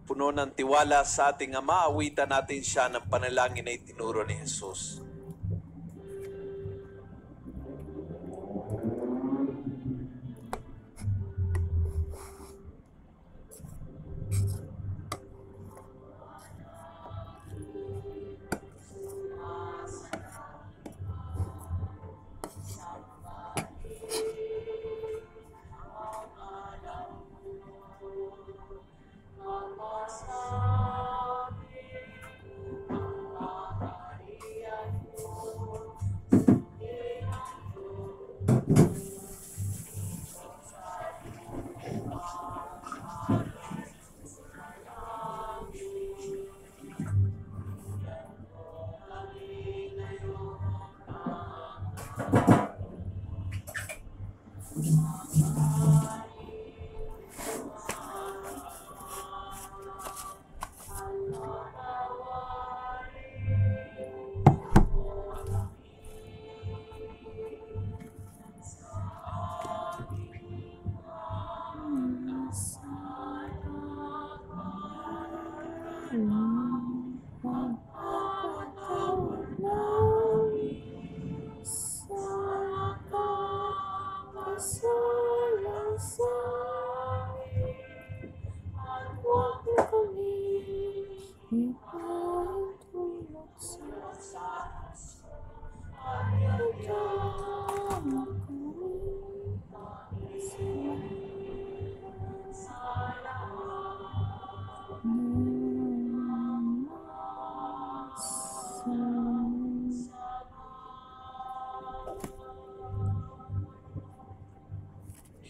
Puno ng tiwala sa ating Ama, awitan natin siya ng panalangin na itinuro ni Jesus.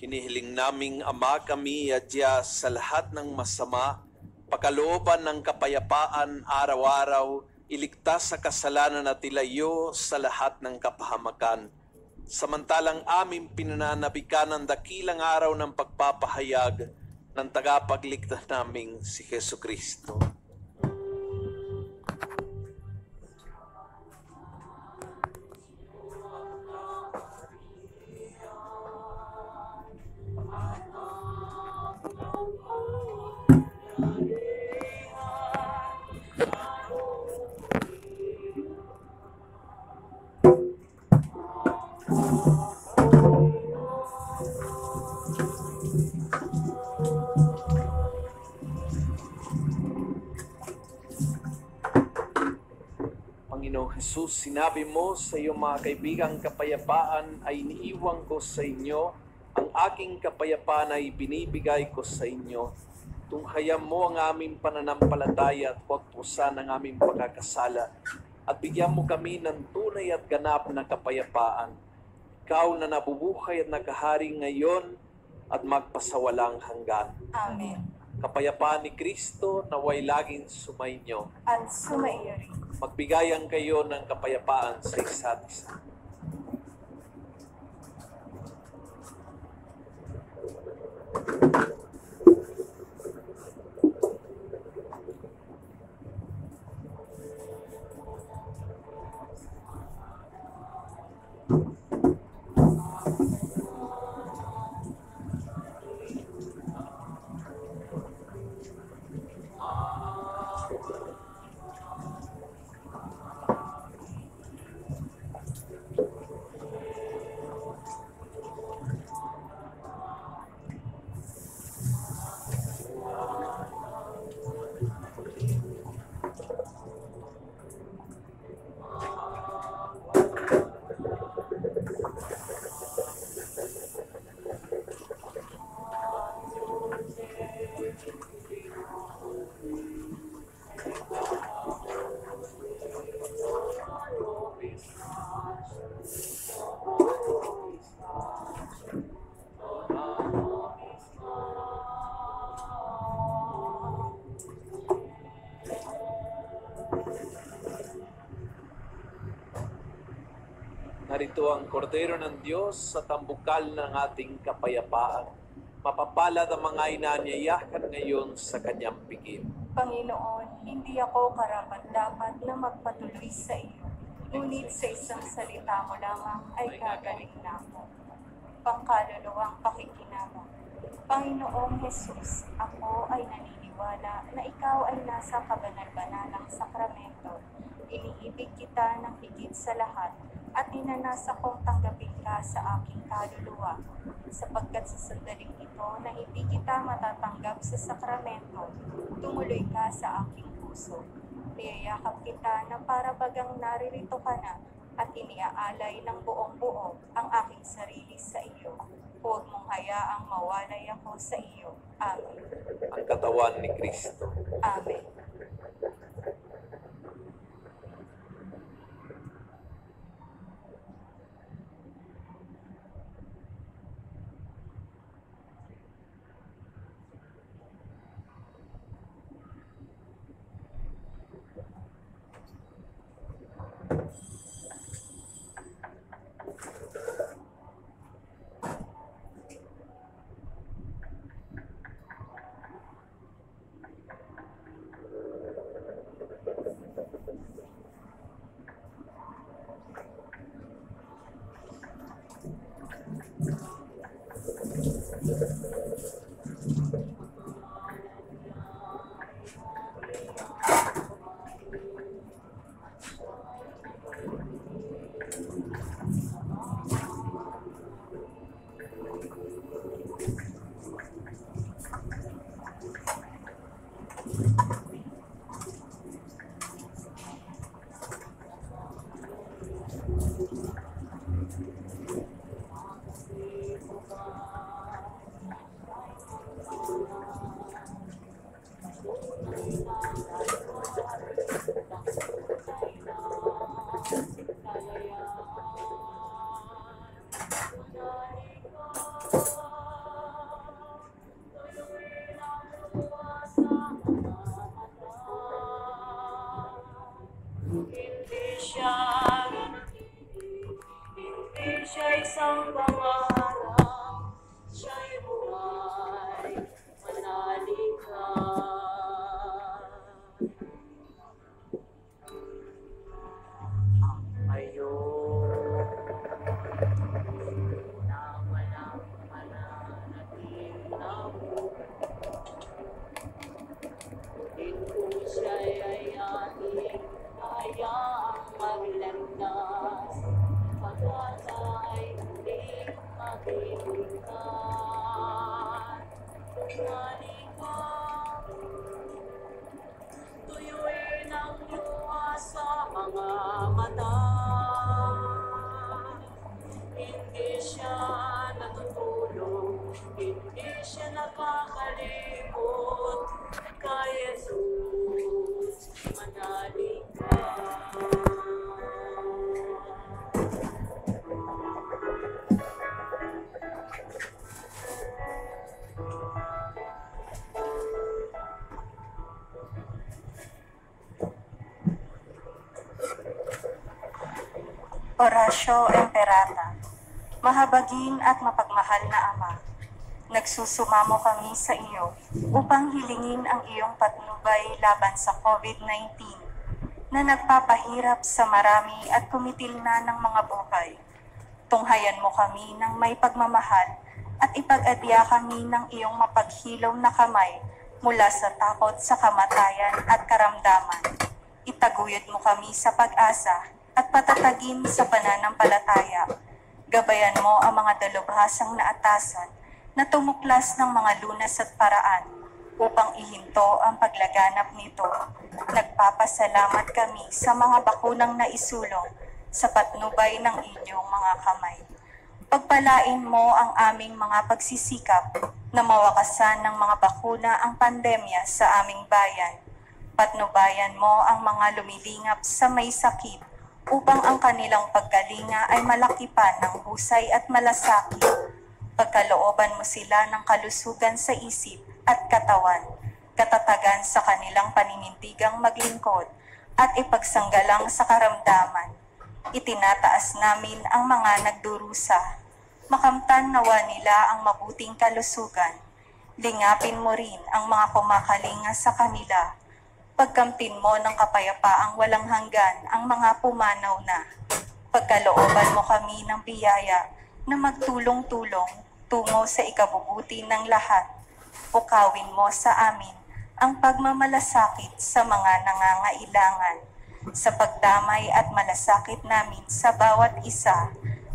Hinihiling naming Ama, kami adya sa lahat ng masama, pakalooban ng kapayapaan araw-araw, iligtas sa kasalanan at ilayo sa lahat ng kapahamakan. Samantalang aming pinananabikan ang dakilang araw ng pagpapahayag ng tagapagligtas naming si Hesu Kristo. Jesus, sinabi mo sa iyong mga kaibigang kapayapaan ay iniiwan ko sa inyo, ang aking kapayapaan ay binibigay ko sa inyo. Tunghayan mo ang aming pananampalataya at huwag pusan ang aming pagkakasala. At bigyan mo kami ng tunay at ganap na kapayapaan. Ikaw na nabubuhay at nakahari ngayon at magpasawalang hanggan. Amen. Kapayapaan ni Kristo naway laging sumainyo. At sumaiyo rin. Magbigayan kayo ng kapayapaan sa isa't isa. Narito ang kordero ng Diyos sa tambukal ng ating kapayapaan. Mapapalad ang mga inanyayahan ngayon sa kanyang pigil. Panginoon, hindi ako karapat-dapat na magpatuloy sa iyo. Ngunit sa isang salita mo lamang ay gagaling na ako. Pangkaluluwang pakikinabang. Panginoong Jesus, ako ay naniniwala na ikaw ay nasa kabanal-banalang sakramento. Iniibig kita ng higit sa lahat at inanasa kong tanggapin ka sa aking kaluluwa, sapagkat sa sandaling ito na hindi kita matatanggap sa sakramento, tumuloy ka sa aking puso. Niyayakap kita na para bagang naririto ka na at iniaalay ng buong buo ang aking sarili sa iyo. Huwag mong hayaang mawalay ako sa iyo. Amen. Ang katawan ni Kristo. Amen. siya nakakalimot. Kay Jesus, manalig ka. Horacio Emperata, mahabagin at mapagmahal na Ama, nagsusumamo kami sa iyo upang hilingin ang iyong patnubay laban sa COVID-19 na nagpapahirap sa marami at kumitil na ng mga buhay. Tunghayan mo kami ng may pagmamahal at ipag-adya kami ng iyong mapaghilaw na kamay mula sa takot sa kamatayan at karamdaman. Itaguyod mo kami sa pag-asa at patatagin sa pananampalataya. Gabayan mo ang mga dalubhasang naatasan na tumuklas ng mga lunas at paraan upang ihinto ang paglaganap nito. Nagpapasalamat kami sa mga bakunang naisulong sa patnubay ng inyong mga kamay. Pagpalain mo ang aming mga pagsisikap na mawakasan ng mga bakuna ang pandemya sa aming bayan. Patnubayan mo ang mga lumilingap sa may sakit upang ang kanilang pagkalinga ay malaki pa ng husay at malasakit. Pagkalooban mo sila ng kalusugan sa isip at katawan, katatagan sa kanilang paninindigang maglingkod at ipagsanggalang sa karamdaman. Itinataas namin ang mga nagdurusa. Makamtan nawa nila ang mabuting kalusugan. Lingapin mo rin ang mga kumakalinga sa kanila. Pagkamtin mo ng kapayapaang walang hanggan ang mga pumanaw na. Pagkalooban mo kami ng biyaya na magtulong-tulong tungo sa ikabubuti ng lahat. Pukawin mo sa amin ang pagmamalasakit sa mga nangangailangan. Sa pagdamay at malasakit namin sa bawat isa,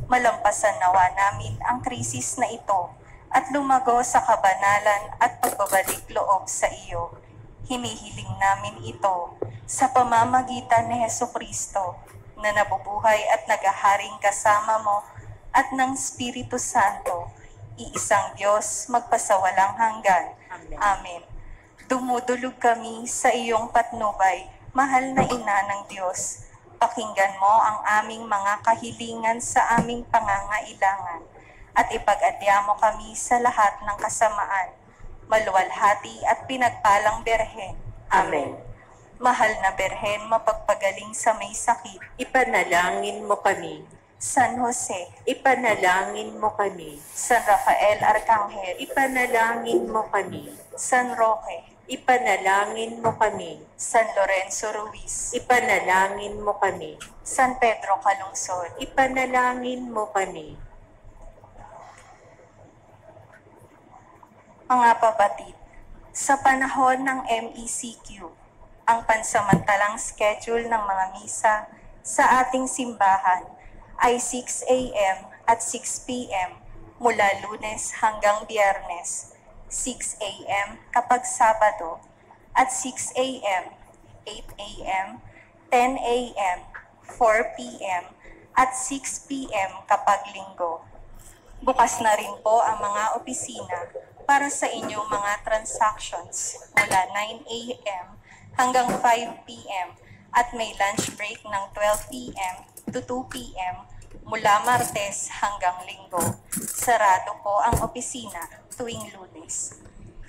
malampasan nawa namin ang krisis na ito at lumago sa kabanalan at pagbabalik loob sa iyo. Hinihiling namin ito sa pamamagitan ni Hesukristo na nabubuhay at nagaharing kasama mo at ng Espiritu Santo, iisang Diyos magpasawalang hanggan. Amen. Dumudulog kami sa iyong patnubay, mahal na Ina ng Diyos. Pakinggan mo ang aming mga kahilingan sa aming pangangailangan at ipag-adya mo kami sa lahat ng kasamaan. Maluwalhati at pinagpalang Berhen. Amen. Mahal na Berhen, mapagpagaling sa may sakit. Ipanalangin mo kami. San Jose, Ipanalangin mo kami. San Rafael Arcangel, Ipanalangin mo kami. San Roque, Ipanalangin mo kami. San Lorenzo Ruiz, Ipanalangin mo kami. San Pedro Calungsod, Ipanalangin mo kami. Mga kapatid, sa panahon ng MECQ, ang pansamantalang schedule ng mga misa sa ating simbahan ay 6 a.m. at 6 p.m. mula Lunes hanggang Biyernes, 6 a.m. kapag Sabado, at 6 a.m., 8 a.m., 10 a.m., 4 p.m., at 6 p.m. kapag Linggo. Bukas na rin po ang mga opisina para sa inyong mga transactions mula 9 a.m. hanggang 5 p.m. at may lunch break ng 12 p.m. to 2 p.m. mula Martes hanggang Linggo. Sarado po ang opisina tuwing Lunes.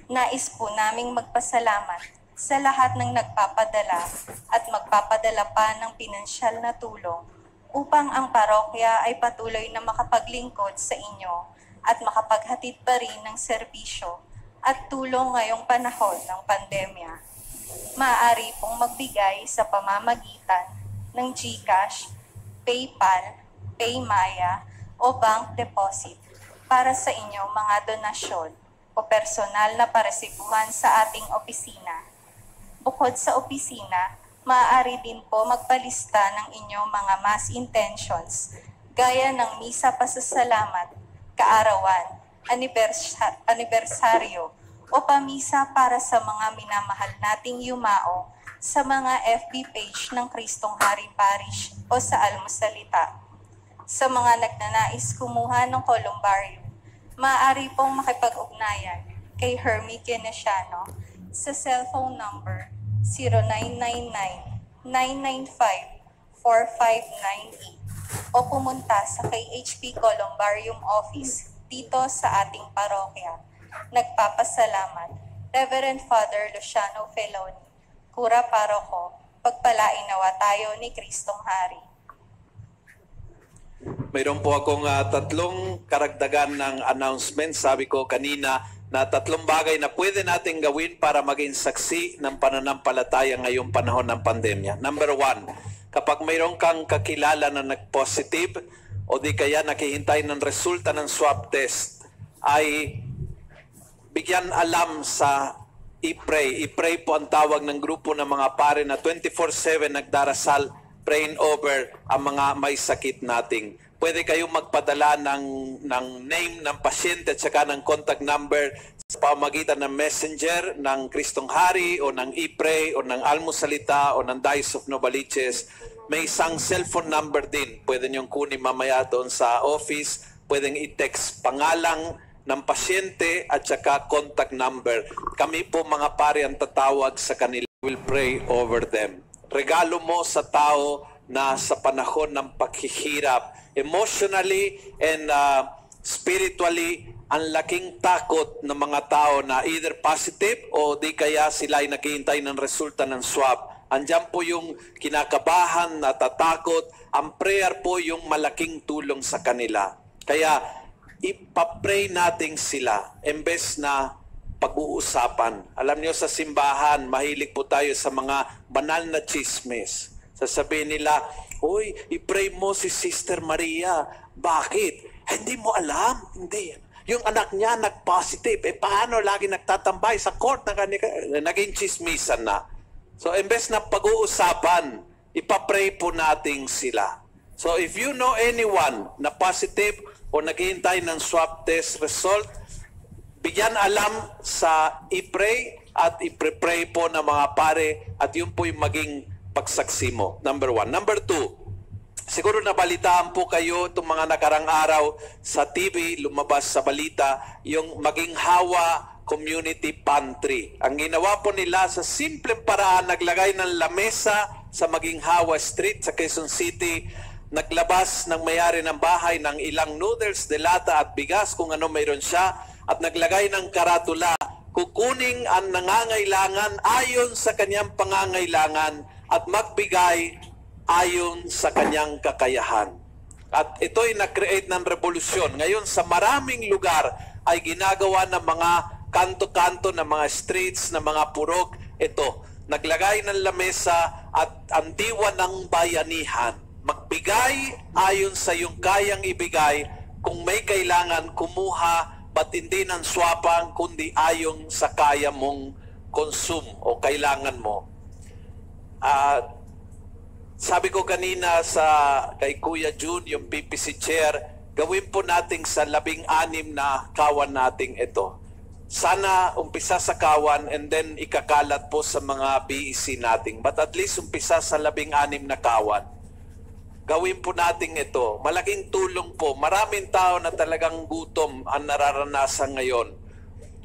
Nais po naming magpasalamat sa lahat ng nagpapadala at magpapadala pa ng pinansyal na tulong upang ang parokya ay patuloy na makapaglingkod sa inyo at makapaghatid pa rin ng serbisyo at tulong ngayong panahon ng pandemya. Maaari pong magbigay sa pamamagitan ng GCash, PayPal, Paymaya o bank deposit para sa inyong mga donasyon o personal na paresibuhan sa ating opisina. Bukod sa opisina, maaari din po magpalista ng inyong mga mass intentions gaya ng misa pasasalamat, kaarawan, anibersaryo o pamisa para sa mga minamahal nating yumao sa mga FB page ng Kristong Hari Parish o sa Almusalita. Sa mga nagnanais kumuha ng columbarium, maaari pong makipag-ugnayan kay Hermie Kenesiano sa cellphone number 0999-995-4598 o pumunta sa KHP Columbarium Office dito sa ating parokya. Nagpapasalamat, Reverend Father Luciano Feloni, Kura Paroko, pagpalain nawa tayo ni Kristong Hari. Mayroon po akong tatlong karagdagan ng announcement. Sabi ko kanina na tatlong bagay na pwede natin gawin para maging saksi ng pananampalataya ngayong panahon ng pandemya. Number 1, kapag mayroon kang kakilala na nag-positive o di kaya nakihintay ng resulta ng swab test, ay bigyan alam sa i-pray. I-pray po ang tawag ng grupo ng mga pare na 24/7 nagdarasal, praying over ang mga may sakit nating. Pwede kayong magpadala ng name ng pasyente at saka ng contact number sa pamagitan ng messenger ng Kristong Hari o ng i-pray o ng almusalita o ng Diocese of Novaliches. May isang cellphone number din. Pwede niyong kunin mamaya doon sa office. Pwedeng i-text pangalang ng pasyente at saka contact number. Kami po mga pare ang tatawag sa kanila. We'll pray over them. Regalo mo sa tao na sa panahon ng paghihirap, emotionally and spiritually, ang laking takot ng mga tao na either positive o di kaya sila ay naghihintay ng resulta ng swab. Andiyan po yung kinakabahan, natatakot. Ang prayer po yung malaking tulong sa kanila. Kaya ipapray natin sila imbes na pag-uusapan. Alam niyo sa simbahan, mahilig po tayo sa mga banal na chismis. Sasabihin nila, "Uy, i-pray mo si Sister Maria." Bakit? Hindi mo alam? Hindi. Yung anak niya nag-positive. Paano lagi nagtatambay sa court na naging chismisan na? So, imbes na pag-uusapan, ipapray po natin sila. So, if you know anyone na positive o naghihintay ng swab test result, bigyan alam sa i-pray at i-pray po ng mga pare at yun po yung maging pagsaksi mo. Number 1. Number 2, siguro nabalitaan po kayo itong mga nakarang araw sa TV, lumabas sa balita, yung Maging Hawa Community Pantry. Ang ginawa po nila sa simpleng paraan, naglagay ng lamesa sa Maging Hawa Street sa Quezon City, naglabas ng may-ari ng bahay ng ilang noodles, delata at bigas kung ano mayroon siya, at naglagay ng karatula, kukuning ang nangangailangan ayon sa kanyang pangangailangan at magbigay ayon sa kanyang kakayahan. At ito'y na-create ng revolusyon. Ngayon sa maraming lugar ay ginagawa ng mga kanto-kanto, ng mga streets, ng mga purok. Ito, naglagay ng lamesa at ang diwa ng bayanihan. Magbigay ayon sa iyong kayang ibigay. Kung may kailangan, kumuha, ba't hindi ng swapang, kundi ayon sa kaya mong consume o kailangan mo. Sabi ko kanina kay Kuya June, yung PPC chair, gawin po natin sa 16 na kawan nating ito. Sana umpisa sa kawan and then ikakalat po sa mga BEC nating. But at least umpisa sa 16 na kawan. Gawin po natin ito. Malaking tulong po. Maraming tao na talagang gutom ang nararanasan ngayon.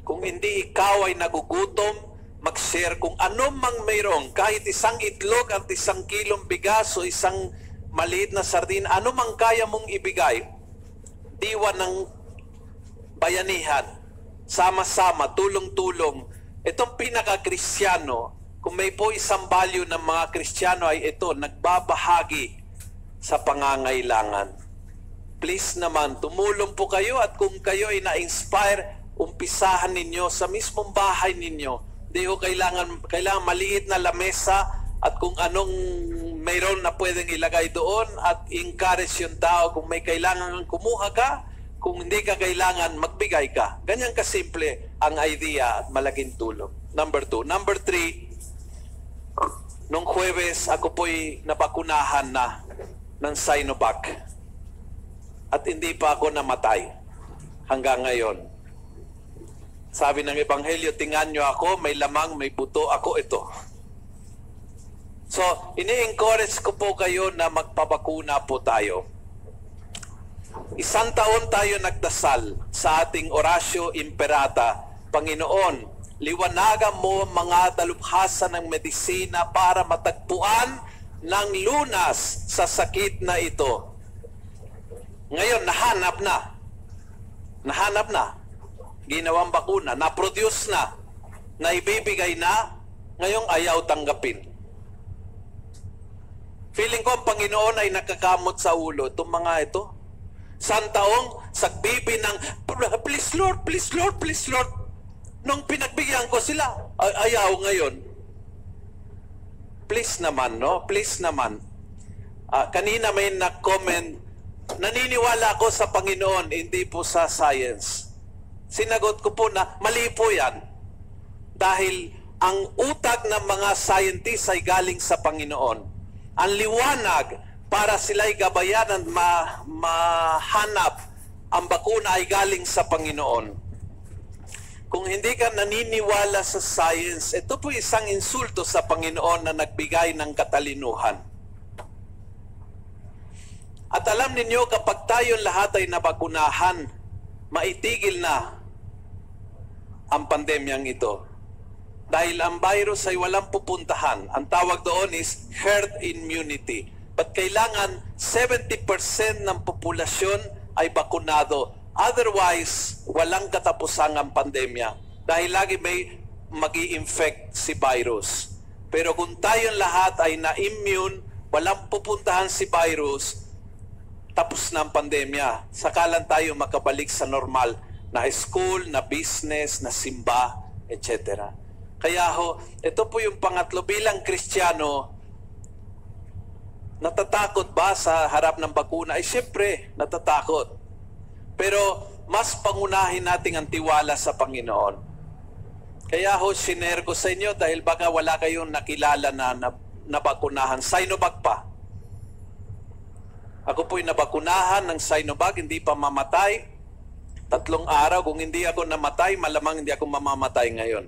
Kung hindi ikaw ay nagugutom, mag-share kung ano mang mayroong, kahit isang itlog at 1 kilong bigas o isang maliit na sardina, ano mang kaya mong ibigay, diwa ng bayanihan, sama-sama, tulong-tulong. Itong pinaka-Kristiyano, kung may po isang value ng mga Kristiyano ay ito, nagbabahagi sa pangangailangan. Please naman, tumulong po kayo at kung kayo ay na-inspire, umpisahan ninyo sa mismong bahay ninyo. Hindi ko kailangan maliit na lamesa at kung anong mayroon na pwedeng ilagay doon at encourage yung tao. Kung may kailangan kumuha ka, kung hindi ka kailangan, magbigay ka. Ganyan kasimple ang idea at malaking tulong. Number 2. Number 3, nung Huwebes, ako po'y nabakunahan na ng Sinovac. At hindi pa ako namatay hanggang ngayon. Sabi ng Ebanghelyo, tingnan nyo ako, may lamang, may buto, ako ito. So, ini-encourage ko po kayo na magpabakuna po tayo. 1 taon tayo nagdasal sa ating Oratio Imperata Panginoon, liwanagan mo ang mga dalubhasa ng medisina para matagpuan ng lunas sa sakit na ito. Ngayon, nahanap na. Nahanap na. Ginawang bakuna, na-produce na, naibibigay na, ngayong ayaw tanggapin. Feeling ko ang Panginoon ay nakakamot sa ulo. Itong mga ito, santaong sagbibi ng, please Lord, please Lord, please Lord. Nung pinagbigyan ko sila, ayaw ngayon. Please naman, no? Please naman. Kanina may nag-comment, naniniwala ako sa Panginoon, hindi po sa science. Sinagot ko po na mali po yan. Dahil ang utak ng mga scientists ay galing sa Panginoon. Ang liwanag para sila'y gabayan at mahanap ang bakuna ay galing sa Panginoon. Kung hindi ka naniniwala sa science, ito po isang insulto sa Panginoon na nagbigay ng katalinuhan. At alam ninyo, kapag tayong lahat ay nabakunahan, maitigil na ang pandemyang ito. Dahil ang virus ay walang pupuntahan. Ang tawag doon is herd immunity. But kailangan 70% ng populasyon ay bakunado. Otherwise, walang katapusang ang pandemya. Dahil lagi may magi-infect si virus. Pero kung tayong lahat ay na-immune, walang pupuntahan si virus, tapos na ang pandemya. Saka lang tayo makabalik sa normal na school, na business, na simba, etc. Kaya ito po yung pangatlo. Bilang Kristiyano, natatakot ba sa harap ng bakuna? Ay siyempre, natatakot. Pero mas pangunahin natin ang tiwala sa Panginoon. Kaya sinare ko sa inyo dahil baka wala kayong nakilala na nabakunahan. Sinovac pa. Ako po'y nabakunahan ng Sinovac, hindi pa mamatay. 3 araw, kung hindi ako namatay, malamang hindi ako mamamatay ngayon.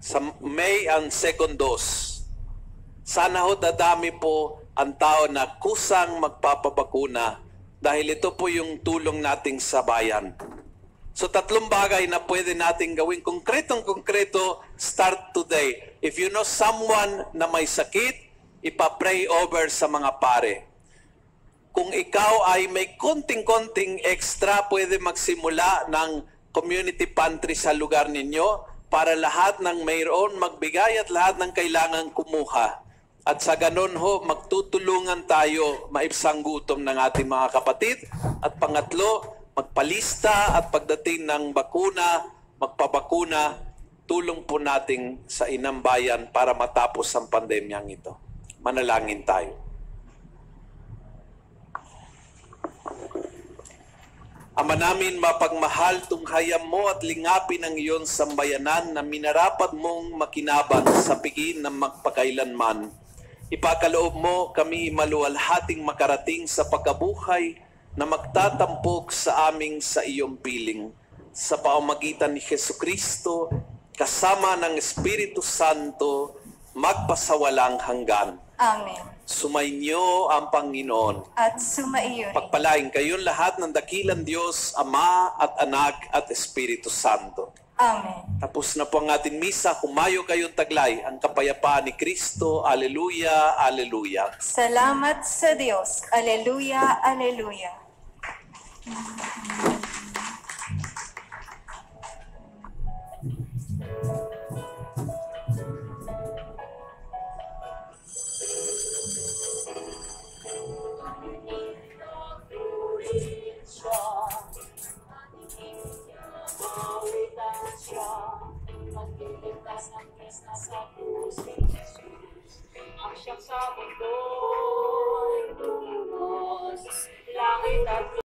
Sa May ang second dose. Sana dadami po ang tao na kusang magpapabakuna dahil ito po yung tulong nating sa bayan. So 3 bagay na pwede nating gawin. Konkretong-konkreto, start today. If you know someone na may sakit, ipapray over sa mga pare. Kung ikaw ay may konting-konting extra, pwede magsimula ng community pantry sa lugar ninyo para lahat ng mayroon magbigay at lahat ng kailangan kumuha. At sa ganun magtutulungan tayo maibsang gutom ng ating mga kapatid. At pangatlo, magpalista at pagdating ng bakuna, magpabakuna, tulong po natin sa inang bayan para matapos ang pandemyang ito. Manalangin tayo. Ama namin, mapagmahal, tunghayam mo at lingapin ang iyon sambayanan na minarapat mong makinabang sa piging ng magpakailanman. Ipakaloob mo kami maluwalhating makarating sa pagkabuhay na magtatampok sa aming sa iyong piling. Sa pamamagitan ni Jesucristo, kasama ng Espiritu Santo, magpasawalang hanggan. Amen. Sumainyo ang Panginoon. At sumaiyo rin. Pagpalain kayong lahat ng dakilang Diyos, Ama at Anak at Espiritu Santo. Amen. Tapos na po ang ating misa. Kumayo kayong taglay. Ang kapayapaan ni Kristo. Aleluya, aleluya. Salamat sa Diyos. Aleluya, aleluya.